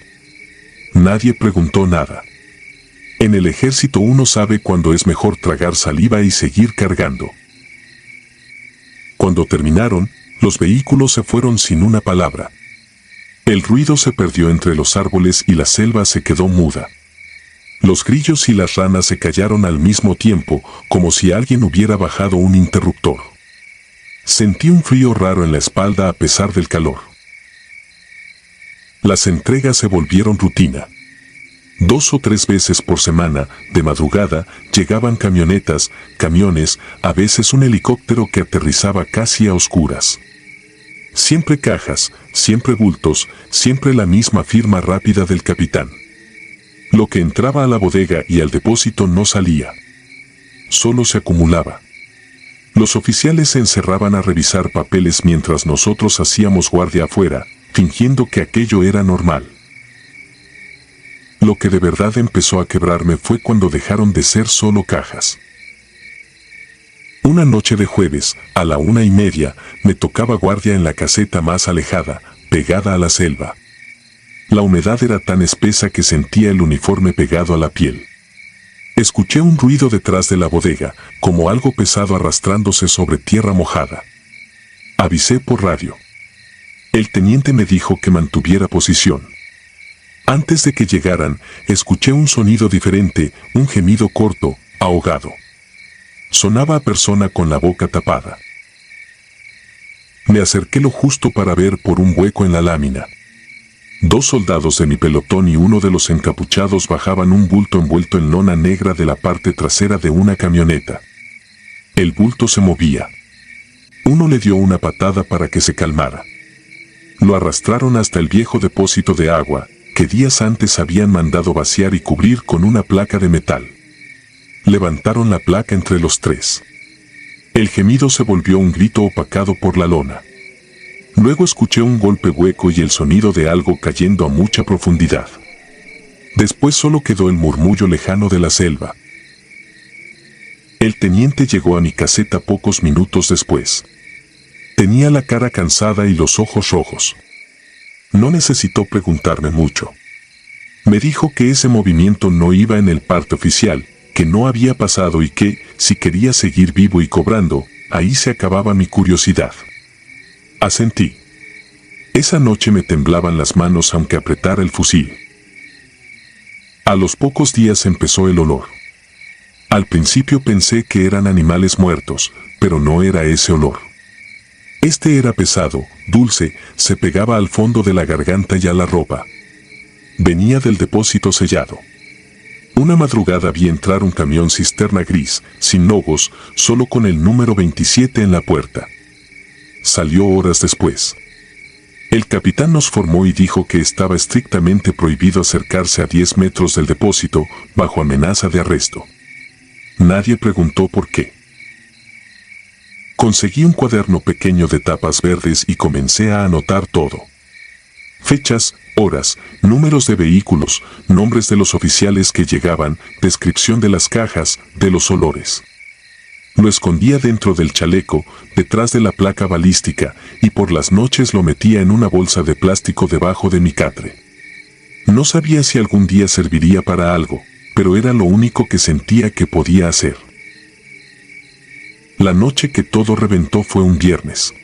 Nadie preguntó nada. En el ejército uno sabe cuándo es mejor tragar saliva y seguir cargando. Cuando terminaron, los vehículos se fueron sin una palabra. El ruido se perdió entre los árboles y la selva se quedó muda. Los grillos y las ranas se callaron al mismo tiempo, como si alguien hubiera bajado un interruptor. Sentí un frío raro en la espalda a pesar del calor. Las entregas se volvieron rutina. 2 o 3 veces por semana, de madrugada, llegaban camionetas, camiones, a veces un helicóptero que aterrizaba casi a oscuras. Siempre cajas, siempre bultos, siempre la misma firma rápida del capitán. Lo que entraba a la bodega y al depósito no salía. Solo se acumulaba. Los oficiales se encerraban a revisar papeles mientras nosotros hacíamos guardia afuera, fingiendo que aquello era normal. Lo que de verdad empezó a quebrarme fue cuando dejaron de ser solo cajas. Una noche de jueves, a la 1:30, me tocaba guardia en la caseta más alejada, pegada a la selva. La humedad era tan espesa que sentía el uniforme pegado a la piel. Escuché un ruido detrás de la bodega, como algo pesado arrastrándose sobre tierra mojada. Avisé por radio. El teniente me dijo que mantuviera posición. Antes de que llegaran, escuché un sonido diferente, un gemido corto, ahogado. Sonaba a persona con la boca tapada. Me acerqué lo justo para ver por un hueco en la lámina. 2 soldados de mi pelotón y uno de los encapuchados bajaban un bulto envuelto en lona negra de la parte trasera de una camioneta. El bulto se movía. Uno le dio una patada para que se calmara. Lo arrastraron hasta el viejo depósito de agua, que días antes habían mandado vaciar y cubrir con una placa de metal. Levantaron la placa entre los 3. El gemido se volvió un grito opacado por la lona. Luego escuché un golpe hueco y el sonido de algo cayendo a mucha profundidad. Después solo quedó el murmullo lejano de la selva. El teniente llegó a mi caseta pocos minutos después. Tenía la cara cansada y los ojos rojos. No necesitó preguntarme mucho. Me dijo que ese movimiento no iba en el parte oficial, que no había pasado y que, si quería seguir vivo y cobrando, ahí se acababa mi curiosidad. Asentí. Esa noche me temblaban las manos aunque apretara el fusil. A los pocos días empezó el olor. Al principio pensé que eran animales muertos, pero no era ese olor. Este era pesado, dulce, se pegaba al fondo de la garganta y a la ropa. Venía del depósito sellado. Una madrugada vi entrar un camión cisterna gris, sin logos, solo con el número 27 en la puerta. Salió horas después. El capitán nos formó y dijo que estaba estrictamente prohibido acercarse a 10 metros del depósito, bajo amenaza de arresto. Nadie preguntó por qué. Conseguí un cuaderno pequeño de tapas verdes y comencé a anotar todo. Fechas, horas, números de vehículos, nombres de los oficiales que llegaban, descripción de las cajas, de los olores. Lo escondía dentro del chaleco, detrás de la placa balística, y por las noches lo metía en una bolsa de plástico debajo de mi catre. No sabía si algún día serviría para algo, pero era lo único que sentía que podía hacer. La noche que todo reventó fue un viernes.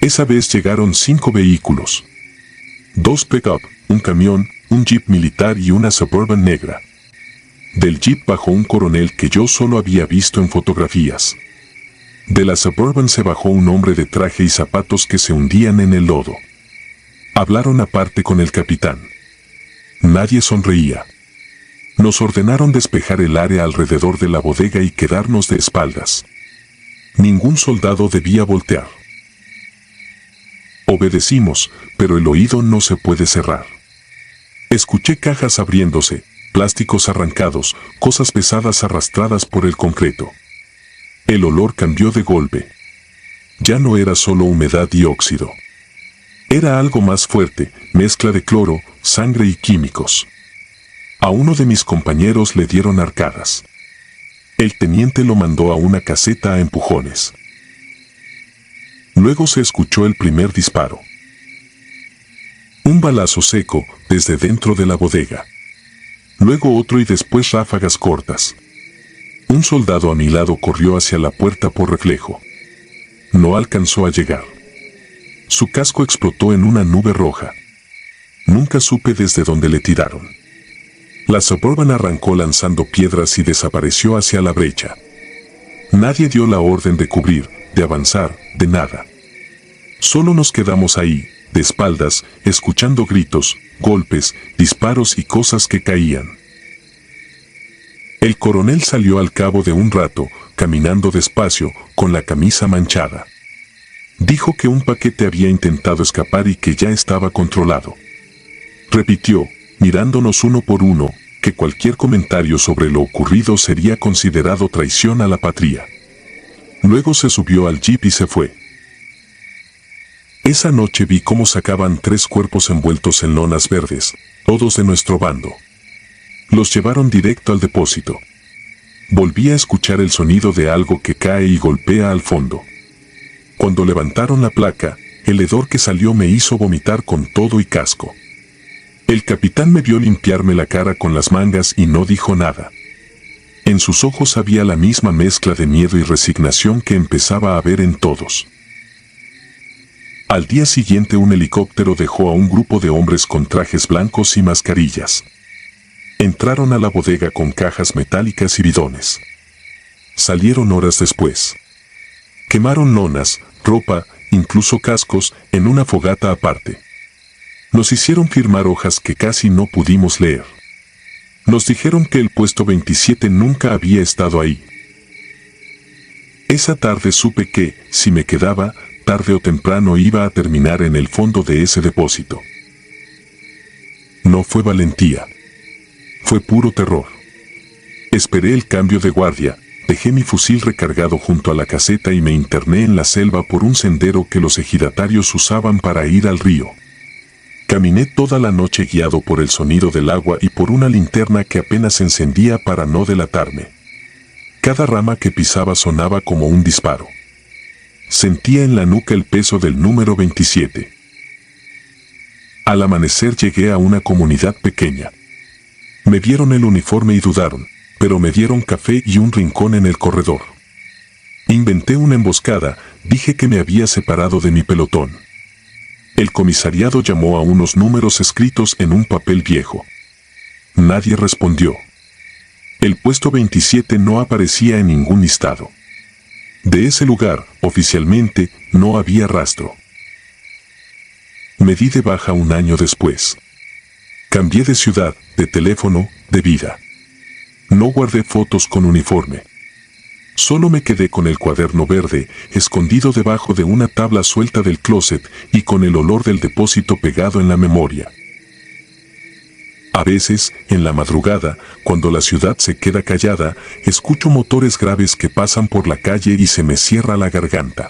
Esa vez llegaron 5 vehículos. 2 pick-up, un camión, un jeep militar y una Suburban negra. Del jeep bajó un coronel que yo solo había visto en fotografías. De la Suburban se bajó un hombre de traje y zapatos que se hundían en el lodo. Hablaron aparte con el capitán. Nadie sonreía. Nos ordenaron despejar el área alrededor de la bodega y quedarnos de espaldas. Ningún soldado debía voltear. Obedecimos, pero el oído no se puede cerrar. Escuché cajas abriéndose, plásticos arrancados, cosas pesadas arrastradas por el concreto. El olor cambió de golpe. Ya no era solo humedad y óxido. Era algo más fuerte, mezcla de cloro, sangre y químicos. A uno de mis compañeros le dieron arcadas. El teniente lo mandó a una caseta a empujones. Luego se escuchó el primer disparo. Un balazo seco, desde dentro de la bodega. Luego otro y después ráfagas cortas. Un soldado a mi lado corrió hacia la puerta por reflejo. No alcanzó a llegar. Su casco explotó en una nube roja. Nunca supe desde dónde le tiraron. La Suburban arrancó lanzando piedras y desapareció hacia la brecha. Nadie dio la orden de cubrir, de avanzar, de nada. Solo nos quedamos ahí, de espaldas, escuchando gritos, golpes, disparos y cosas que caían. El coronel salió al cabo de un rato, caminando despacio, con la camisa manchada. Dijo que un paquete había intentado escapar y que ya estaba controlado. Repitió, mirándonos uno por uno, que cualquier comentario sobre lo ocurrido sería considerado traición a la patria. Luego se subió al jeep y se fue. Esa noche vi cómo sacaban 3 cuerpos envueltos en lonas verdes, todos de nuestro bando. Los llevaron directo al depósito. Volví a escuchar el sonido de algo que cae y golpea al fondo. Cuando levantaron la placa, el hedor que salió me hizo vomitar con todo y casco. El capitán me vio limpiarme la cara con las mangas y no dijo nada. En sus ojos había la misma mezcla de miedo y resignación que empezaba a ver en todos. Al día siguiente un helicóptero dejó a un grupo de hombres con trajes blancos y mascarillas. Entraron a la bodega con cajas metálicas y bidones. Salieron horas después. Quemaron lonas, ropa, incluso cascos, en una fogata aparte. Nos hicieron firmar hojas que casi no pudimos leer. Nos dijeron que el puesto 27 nunca había estado ahí. Esa tarde supe que, si me quedaba, tarde o temprano iba a terminar en el fondo de ese depósito. No fue valentía. Fue puro terror. Esperé el cambio de guardia, dejé mi fusil recargado junto a la caseta y me interné en la selva por un sendero que los ejidatarios usaban para ir al río. Caminé toda la noche guiado por el sonido del agua y por una linterna que apenas encendía para no delatarme. Cada rama que pisaba sonaba como un disparo. Sentía en la nuca el peso del número 27. Al amanecer llegué a una comunidad pequeña. Me vieron el uniforme y dudaron, pero me dieron café y un rincón en el corredor. Inventé una emboscada, dije que me había separado de mi pelotón. El comisariado llamó a unos números escritos en un papel viejo. Nadie respondió. El puesto 27 no aparecía en ningún listado. De ese lugar, oficialmente, no había rastro. Me di de baja un año después. Cambié de ciudad, de teléfono, de vida. No guardé fotos con uniforme. Solo me quedé con el cuaderno verde, escondido debajo de una tabla suelta del closet y con el olor del depósito pegado en la memoria. A veces, en la madrugada, cuando la ciudad se queda callada, escucho motores graves que pasan por la calle y se me cierra la garganta.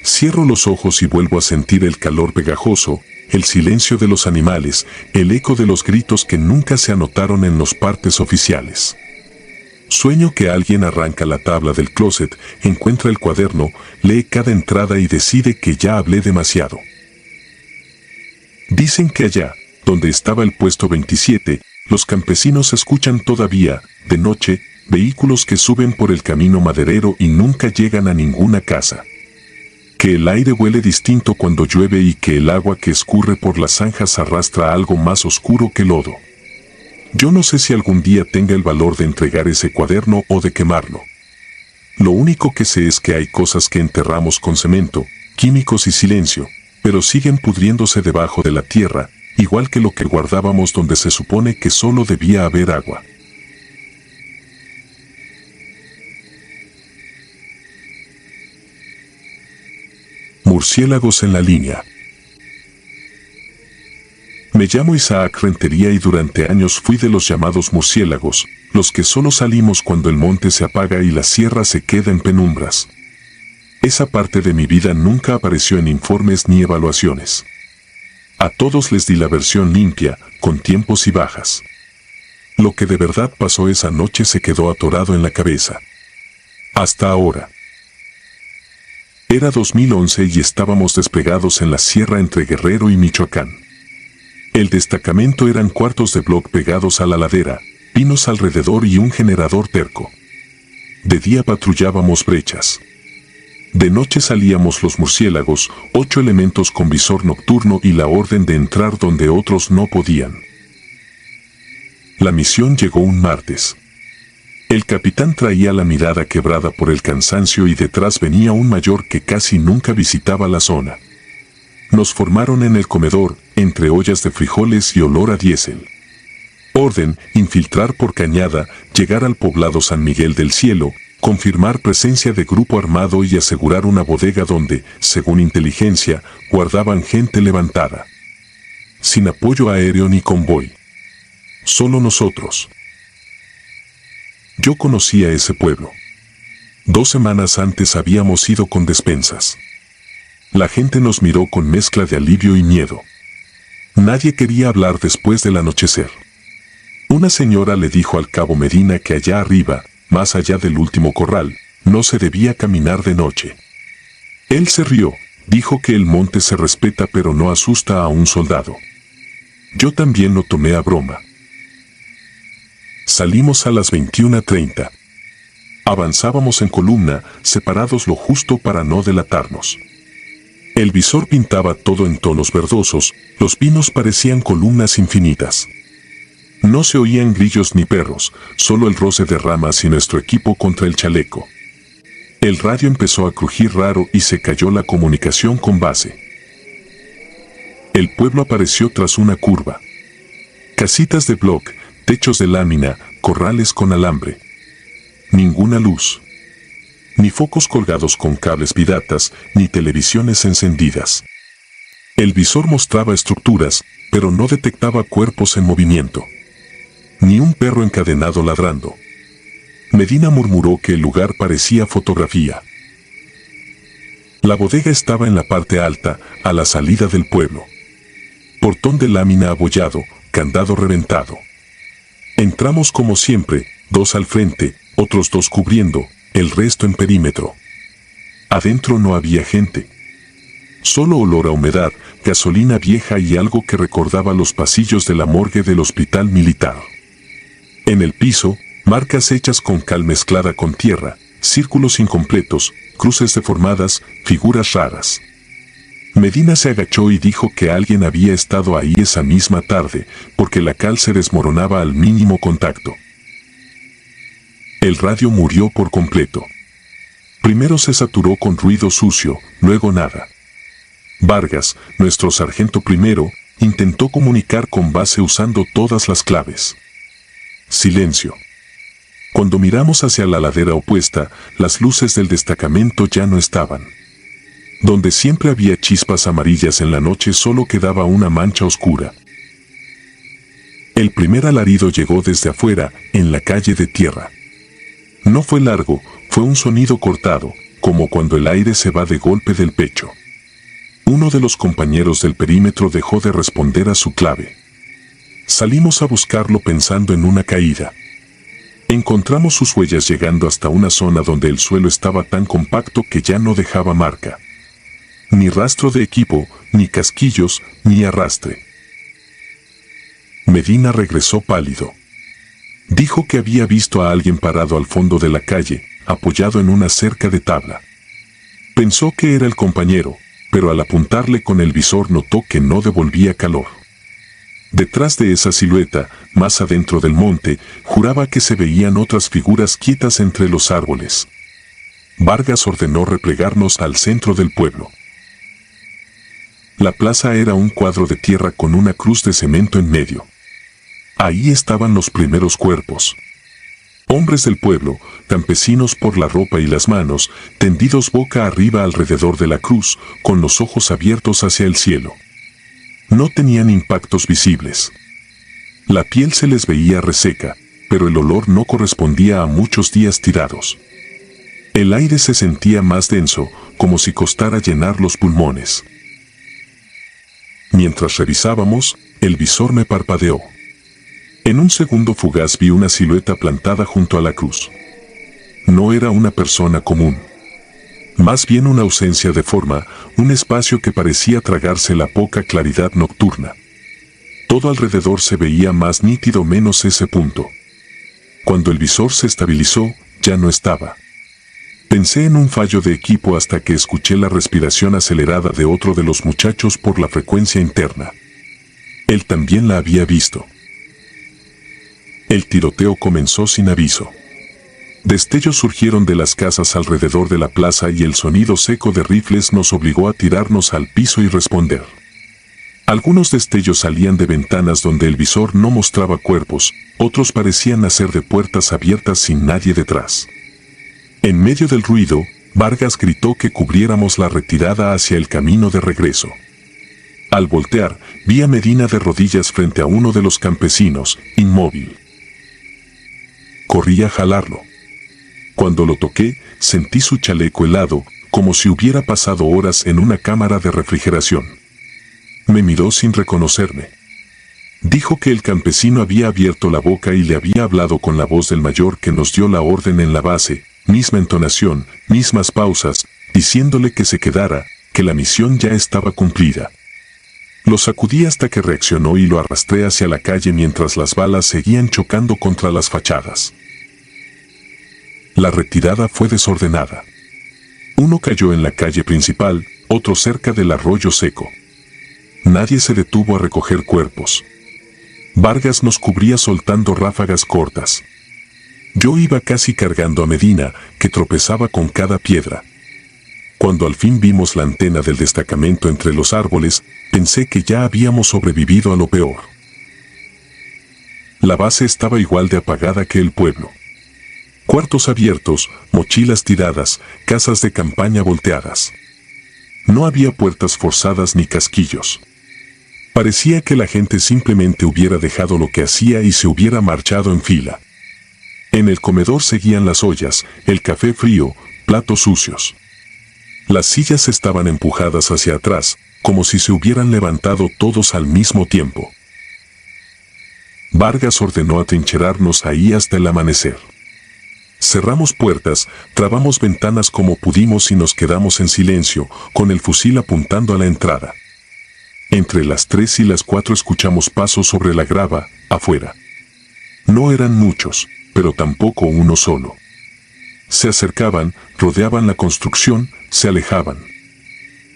Cierro los ojos y vuelvo a sentir el calor pegajoso, el silencio de los animales, el eco de los gritos que nunca se anotaron en los partes oficiales. Sueño que alguien arranca la tabla del closet, encuentra el cuaderno, lee cada entrada y decide que ya hablé demasiado. Dicen que allá, donde estaba el puesto 27, los campesinos escuchan todavía, de noche, vehículos que suben por el camino maderero y nunca llegan a ninguna casa. Que el aire huele distinto cuando llueve y que el agua que escurre por las zanjas arrastra algo más oscuro que lodo. Yo no sé si algún día tenga el valor de entregar ese cuaderno o de quemarlo. Lo único que sé es que hay cosas que enterramos con cemento, químicos y silencio, pero siguen pudriéndose debajo de la tierra, igual que lo que guardábamos donde se supone que solo debía haber agua. Murciélagos en la línea. Me llamo Isaac Rentería y durante años fui de los llamados murciélagos, los que solo salimos cuando el monte se apaga y la sierra se queda en penumbras. Esa parte de mi vida nunca apareció en informes ni evaluaciones. A todos les di la versión limpia, con tiempos y bajas. Lo que de verdad pasó esa noche se quedó atorado en la cabeza. Hasta ahora. Era 2011 y estábamos desplegados en la sierra entre Guerrero y Michoacán. El destacamento eran cuartos de bloc pegados a la ladera, pinos alrededor y un generador terco. De día patrullábamos brechas. De noche salíamos los murciélagos, 8 elementos con visor nocturno y la orden de entrar donde otros no podían. La misión llegó un martes. El capitán traía la mirada quebrada por el cansancio y detrás venía un mayor que casi nunca visitaba la zona. Nos formaron en el comedor, entre ollas de frijoles y olor a diésel. Orden, infiltrar por Cañada, llegar al poblado San Miguel del Cielo, confirmar presencia de grupo armado y asegurar una bodega donde, según inteligencia, guardaban gente levantada. Sin apoyo aéreo ni convoy. Solo nosotros. Yo conocía ese pueblo. 2 semanas antes habíamos ido con despensas. La gente nos miró con mezcla de alivio y miedo. Nadie quería hablar después del anochecer. Una señora le dijo al cabo Medina que allá arriba, más allá del último corral, no se debía caminar de noche. Él se rió, dijo que el monte se respeta pero no asusta a un soldado. Yo también lo tomé a broma. Salimos a las 21:30. Avanzábamos en columna, separados lo justo para no delatarnos. El visor pintaba todo en tonos verdosos, los pinos parecían columnas infinitas. No se oían grillos ni perros, solo el roce de ramas y nuestro equipo contra el chaleco. El radio empezó a crujir raro y se cayó la comunicación con base. El pueblo apareció tras una curva. Casitas de bloc, techos de lámina, corrales con alambre. Ninguna luz. Ni focos colgados con cables piratas, ni televisiones encendidas. El visor mostraba estructuras, pero no detectaba cuerpos en movimiento. Ni un perro encadenado ladrando. Medina murmuró que el lugar parecía fotografía. La bodega estaba en la parte alta, a la salida del pueblo. Portón de lámina abollado, candado reventado. Entramos como siempre, 2 al frente, otros 2 cubriendo, el resto en perímetro. Adentro no había gente. Solo olor a humedad, gasolina vieja y algo que recordaba los pasillos de la morgue del hospital militar. En el piso, marcas hechas con cal mezclada con tierra, círculos incompletos, cruces deformadas, figuras raras. Medina se agachó y dijo que alguien había estado ahí esa misma tarde, porque la cal se desmoronaba al mínimo contacto. El radio murió por completo. Primero se saturó con ruido sucio, luego nada. Vargas, nuestro sargento primero, intentó comunicar con base usando todas las claves. Silencio. Cuando miramos hacia la ladera opuesta, las luces del destacamento ya no estaban. Donde siempre había chispas amarillas en la noche solo quedaba una mancha oscura. El primer alarido llegó desde afuera, en la calle de tierra. No fue largo, fue un sonido cortado, como cuando el aire se va de golpe del pecho. Uno de los compañeros del perímetro dejó de responder a su clave. Salimos a buscarlo pensando en una caída. Encontramos sus huellas llegando hasta una zona donde el suelo estaba tan compacto que ya no dejaba marca. Ni rastro de equipo, ni casquillos, ni arrastre. Medina regresó pálido. Dijo que había visto a alguien parado al fondo de la calle, apoyado en una cerca de tabla. Pensó que era el compañero, pero al apuntarle con el visor notó que no devolvía calor. Detrás de esa silueta, más adentro del monte, juraba que se veían otras figuras quietas entre los árboles. Vargas ordenó replegarnos al centro del pueblo. La plaza era un cuadro de tierra con una cruz de cemento en medio. Ahí estaban los primeros cuerpos. Hombres del pueblo, campesinos por la ropa y las manos, tendidos boca arriba alrededor de la cruz, con los ojos abiertos hacia el cielo. No tenían impactos visibles. La piel se les veía reseca, pero el olor no correspondía a muchos días tirados. El aire se sentía más denso, como si costara llenar los pulmones. Mientras revisábamos, el visor me parpadeó. En un segundo fugaz vi una silueta plantada junto a la cruz. No era una persona común. Más bien una ausencia de forma, un espacio que parecía tragarse la poca claridad nocturna. Todo alrededor se veía más nítido menos ese punto. Cuando el visor se estabilizó, ya no estaba. Pensé en un fallo de equipo hasta que escuché la respiración acelerada de otro de los muchachos por la frecuencia interna. Él también la había visto. El tiroteo comenzó sin aviso. Destellos surgieron de las casas alrededor de la plaza y el sonido seco de rifles nos obligó a tirarnos al piso y responder. Algunos destellos salían de ventanas donde el visor no mostraba cuerpos, otros parecían nacer de puertas abiertas sin nadie detrás. En medio del ruido, Vargas gritó que cubriéramos la retirada hacia el camino de regreso. Al voltear, vi a Medina de rodillas frente a uno de los campesinos, inmóvil. Corrí a jalarlo. Cuando lo toqué, sentí su chaleco helado, como si hubiera pasado horas en una cámara de refrigeración. Me miró sin reconocerme. Dijo que el campesino había abierto la boca y le había hablado con la voz del mayor que nos dio la orden en la base, misma entonación, mismas pausas, diciéndole que se quedara, que la misión ya estaba cumplida. Lo sacudí hasta que reaccionó y lo arrastré hacia la calle mientras las balas seguían chocando contra las fachadas. La retirada fue desordenada. Uno cayó en la calle principal, otro cerca del arroyo seco. Nadie se detuvo a recoger cuerpos. Vargas nos cubría soltando ráfagas cortas. Yo iba casi cargando a Medina, que tropezaba con cada piedra. Cuando al fin vimos la antena del destacamento entre los árboles, pensé que ya habíamos sobrevivido a lo peor. La base estaba igual de apagada que el pueblo. Cuartos abiertos, mochilas tiradas, casas de campaña volteadas. No había puertas forzadas ni casquillos. Parecía que la gente simplemente hubiera dejado lo que hacía y se hubiera marchado en fila. En el comedor seguían las ollas, el café frío, platos sucios. Las sillas estaban empujadas hacia atrás, como si se hubieran levantado todos al mismo tiempo. Vargas ordenó atrincherarnos ahí hasta el amanecer. Cerramos puertas, trabamos ventanas como pudimos y nos quedamos en silencio, con el fusil apuntando a la entrada. Entre las 3 y las 4 escuchamos pasos sobre la grava, afuera. No eran muchos, pero tampoco uno solo. Se acercaban, rodeaban la construcción, se alejaban.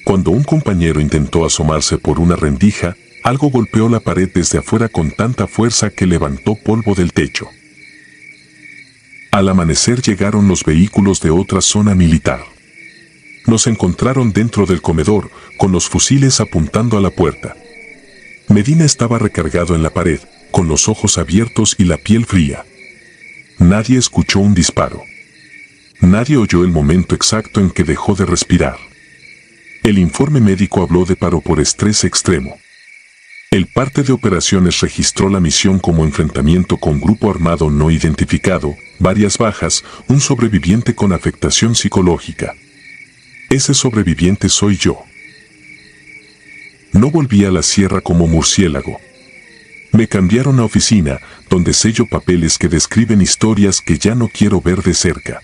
Cuando un compañero intentó asomarse por una rendija, algo golpeó la pared desde afuera con tanta fuerza que levantó polvo del techo. Al amanecer llegaron los vehículos de otra zona militar. Nos encontraron dentro del comedor, con los fusiles apuntando a la puerta. Medina estaba recargado en la pared, con los ojos abiertos y la piel fría. Nadie escuchó un disparo. Nadie oyó el momento exacto en que dejó de respirar. El informe médico habló de paro por estrés extremo. El parte de operaciones registró la misión como enfrentamiento con grupo armado no identificado, varias bajas, un sobreviviente con afectación psicológica. Ese sobreviviente soy yo. No volví a la sierra como murciélago. Me cambiaron a oficina, donde sello papeles que describen historias que ya no quiero ver de cerca.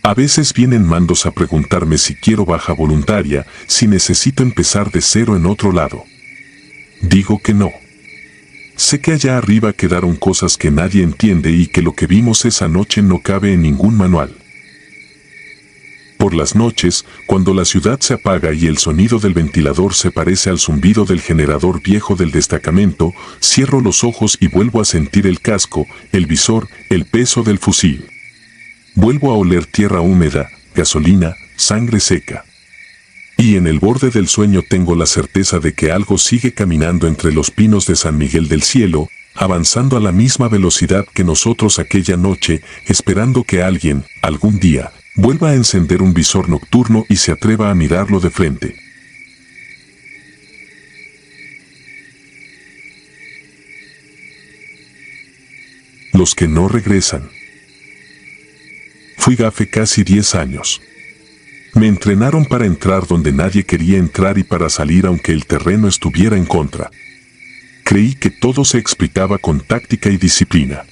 A veces vienen mandos a preguntarme si quiero baja voluntaria, si necesito empezar de cero en otro lado. Digo que no. Sé que allá arriba quedaron cosas que nadie entiende y que lo que vimos esa noche no cabe en ningún manual. Por las noches, cuando la ciudad se apaga y el sonido del ventilador se parece al zumbido del generador viejo del destacamento, cierro los ojos y vuelvo a sentir el casco, el visor, el peso del fusil. Vuelvo a oler tierra húmeda, gasolina, sangre seca. Y en el borde del sueño tengo la certeza de que algo sigue caminando entre los pinos de San Miguel del Cielo, avanzando a la misma velocidad que nosotros aquella noche, esperando que alguien, algún día, vuelva a encender un visor nocturno y se atreva a mirarlo de frente. Los que no regresan. Fui gafe casi 10 años. Me entrenaron para entrar donde nadie quería entrar y para salir aunque el terreno estuviera en contra. Creí que todo se explicaba con táctica y disciplina.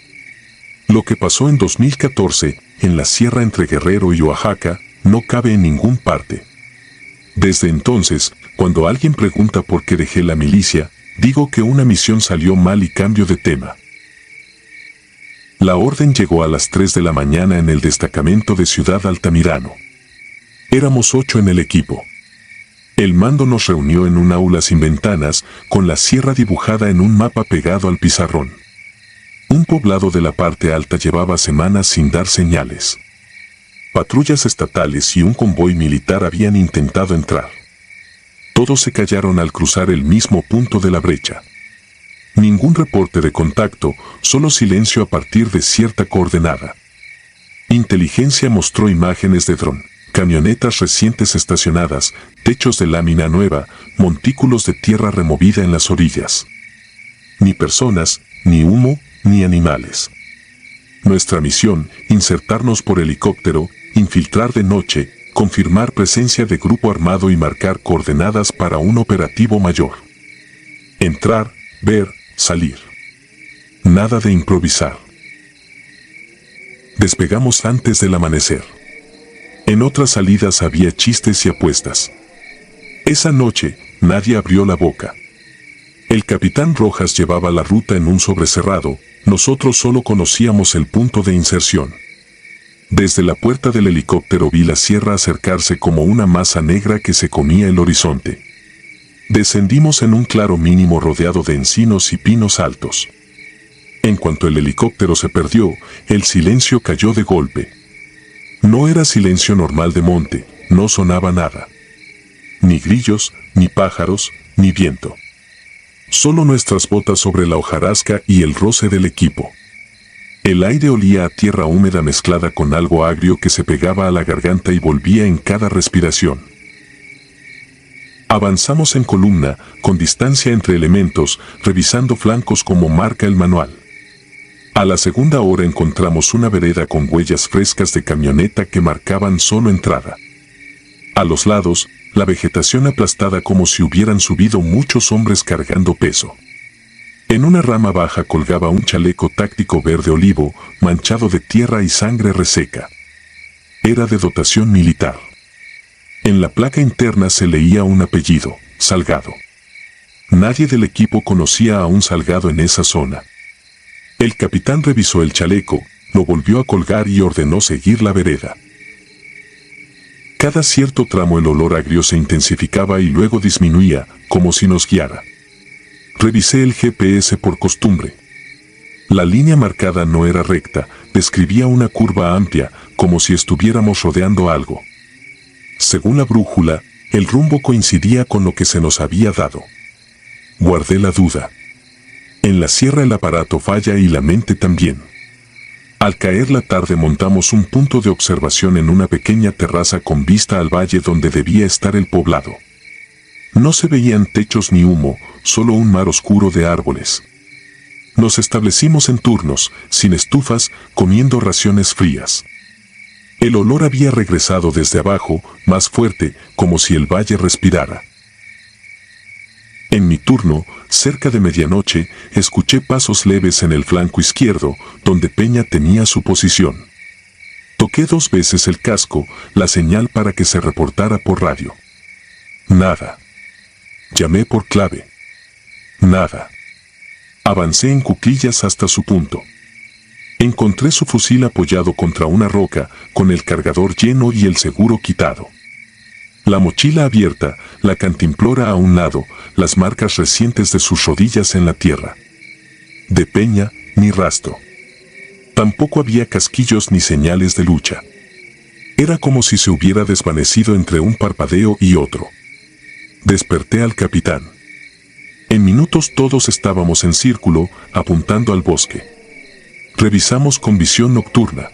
Lo que pasó en 2014, en la sierra entre Guerrero y Oaxaca, no cabe en ningún parte. Desde entonces, cuando alguien pregunta por qué dejé la milicia, digo que una misión salió mal y cambio de tema. La orden llegó a las 3 de la mañana en el destacamento de Ciudad Altamirano. Éramos 8 en el equipo. El mando nos reunió en un aula sin ventanas, con la sierra dibujada en un mapa pegado al pizarrón. Un poblado de la parte alta llevaba semanas sin dar señales. Patrullas estatales y un convoy militar habían intentado entrar. Todos se callaron al cruzar el mismo punto de la brecha. Ningún reporte de contacto, solo silencio a partir de cierta coordenada. Inteligencia mostró imágenes de dron, camionetas recientes estacionadas, techos de lámina nueva, montículos de tierra removida en las orillas. Ni personas, ni humo, ni animales. Nuestra misión, insertarnos por helicóptero, infiltrar de noche, confirmar presencia de grupo armado y marcar coordenadas para un operativo mayor. Entrar, ver, salir. Nada de improvisar. Despegamos antes del amanecer. En otras salidas había chistes y apuestas. Esa noche, nadie abrió la boca. El capitán Rojas llevaba la ruta en un sobrecerrado, nosotros solo conocíamos el punto de inserción. Desde la puerta del helicóptero vi la sierra acercarse como una masa negra que se comía el horizonte. Descendimos en un claro mínimo rodeado de encinos y pinos altos. En cuanto el helicóptero se perdió, el silencio cayó de golpe. No era silencio normal de monte, no sonaba nada. Ni grillos, ni pájaros, ni viento. Solo nuestras botas sobre la hojarasca y el roce del equipo. El aire olía a tierra húmeda mezclada con algo agrio que se pegaba a la garganta y volvía en cada respiración. Avanzamos en columna, con distancia entre elementos, revisando flancos como marca el manual. A la segunda hora encontramos una vereda con huellas frescas de camioneta que marcaban solo entrada. A los lados, la vegetación aplastada como si hubieran subido muchos hombres cargando peso. En una rama baja colgaba un chaleco táctico verde olivo, manchado de tierra y sangre reseca. Era de dotación militar. En la placa interna se leía un apellido, Salgado. Nadie del equipo conocía a un Salgado en esa zona. El capitán revisó el chaleco, lo volvió a colgar y ordenó seguir la vereda. Cada cierto tramo el olor agrio se intensificaba y luego disminuía, como si nos guiara. Revisé el GPS por costumbre. La línea marcada no era recta, describía una curva amplia, como si estuviéramos rodeando algo. Según la brújula, el rumbo coincidía con lo que se nos había dado. Guardé la duda. En la sierra el aparato falla y la mente también. Al caer la tarde montamos un punto de observación en una pequeña terraza con vista al valle donde debía estar el poblado. No se veían techos ni humo, solo un mar oscuro de árboles. Nos establecimos en turnos, sin estufas, comiendo raciones frías. El olor había regresado desde abajo, más fuerte, como si el valle respirara. En mi turno, cerca de medianoche, escuché pasos leves en el flanco izquierdo, donde Peña tenía su posición. Toqué 2 veces el casco, la señal para que se reportara por radio. Nada. Llamé por clave. Nada. Avancé en cuclillas hasta su punto. Encontré su fusil apoyado contra una roca, con el cargador lleno y el seguro quitado. La mochila abierta, la cantimplora a un lado, las marcas recientes de sus rodillas en la tierra. De Peña, ni rastro. Tampoco había casquillos ni señales de lucha. Era como si se hubiera desvanecido entre un parpadeo y otro. Desperté al capitán. En minutos todos estábamos en círculo, apuntando al bosque. Revisamos con visión nocturna.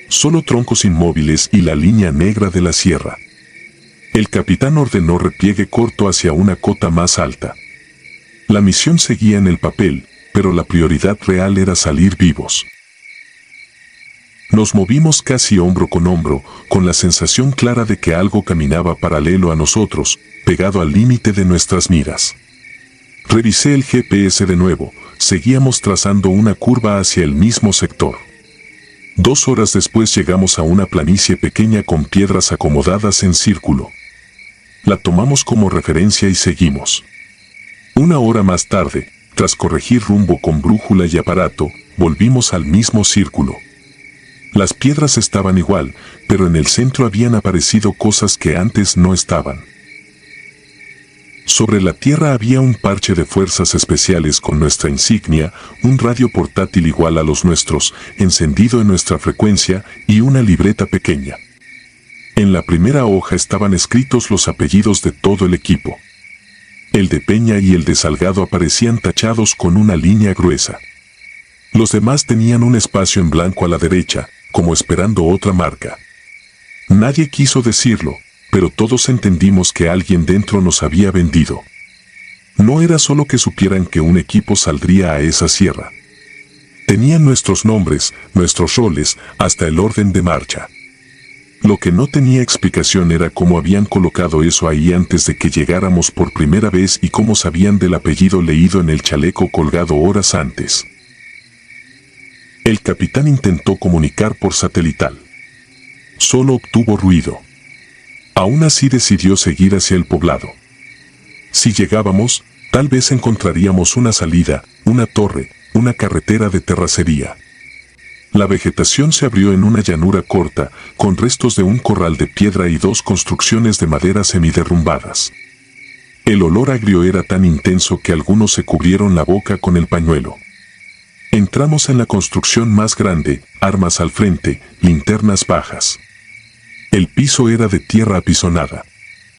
Solo troncos inmóviles y la línea negra de la sierra. El capitán ordenó repliegue corto hacia una cota más alta. La misión seguía en el papel, pero la prioridad real era salir vivos. Nos movimos casi hombro con hombro, con la sensación clara de que algo caminaba paralelo a nosotros, pegado al límite de nuestras miras. Revisé el GPS de nuevo, seguíamos trazando una curva hacia el mismo sector. 2 horas después llegamos a una planicie pequeña con piedras acomodadas en círculo. La tomamos como referencia y seguimos. 1 hora más tarde, tras corregir rumbo con brújula y aparato, volvimos al mismo círculo. Las piedras estaban igual, pero en el centro habían aparecido cosas que antes no estaban. Sobre la tierra había un parche de fuerzas especiales con nuestra insignia, un radio portátil igual a los nuestros, encendido en nuestra frecuencia, y una libreta pequeña. En la primera hoja estaban escritos los apellidos de todo el equipo. El de Peña y el de Salgado aparecían tachados con una línea gruesa. Los demás tenían un espacio en blanco a la derecha, como esperando otra marca. Nadie quiso decirlo, pero todos entendimos que alguien dentro nos había vendido. No era solo que supieran que un equipo saldría a esa sierra. Tenían nuestros nombres, nuestros roles, hasta el orden de marcha. Lo que no tenía explicación era cómo habían colocado eso ahí antes de que llegáramos por primera vez y cómo sabían del apellido leído en el chaleco colgado horas antes. El capitán intentó comunicar por satelital. Solo obtuvo ruido. Aún así decidió seguir hacia el poblado. Si llegábamos, Tal vez encontraríamos una salida, una torre, una carretera de terracería. La vegetación se abrió en una llanura corta, con restos de un corral de piedra y dos construcciones de madera semiderrumbadas. El olor agrio era tan intenso que algunos se cubrieron la boca con el pañuelo. Entramos en la construcción más grande, armas al frente, linternas bajas. El piso era de tierra apisonada.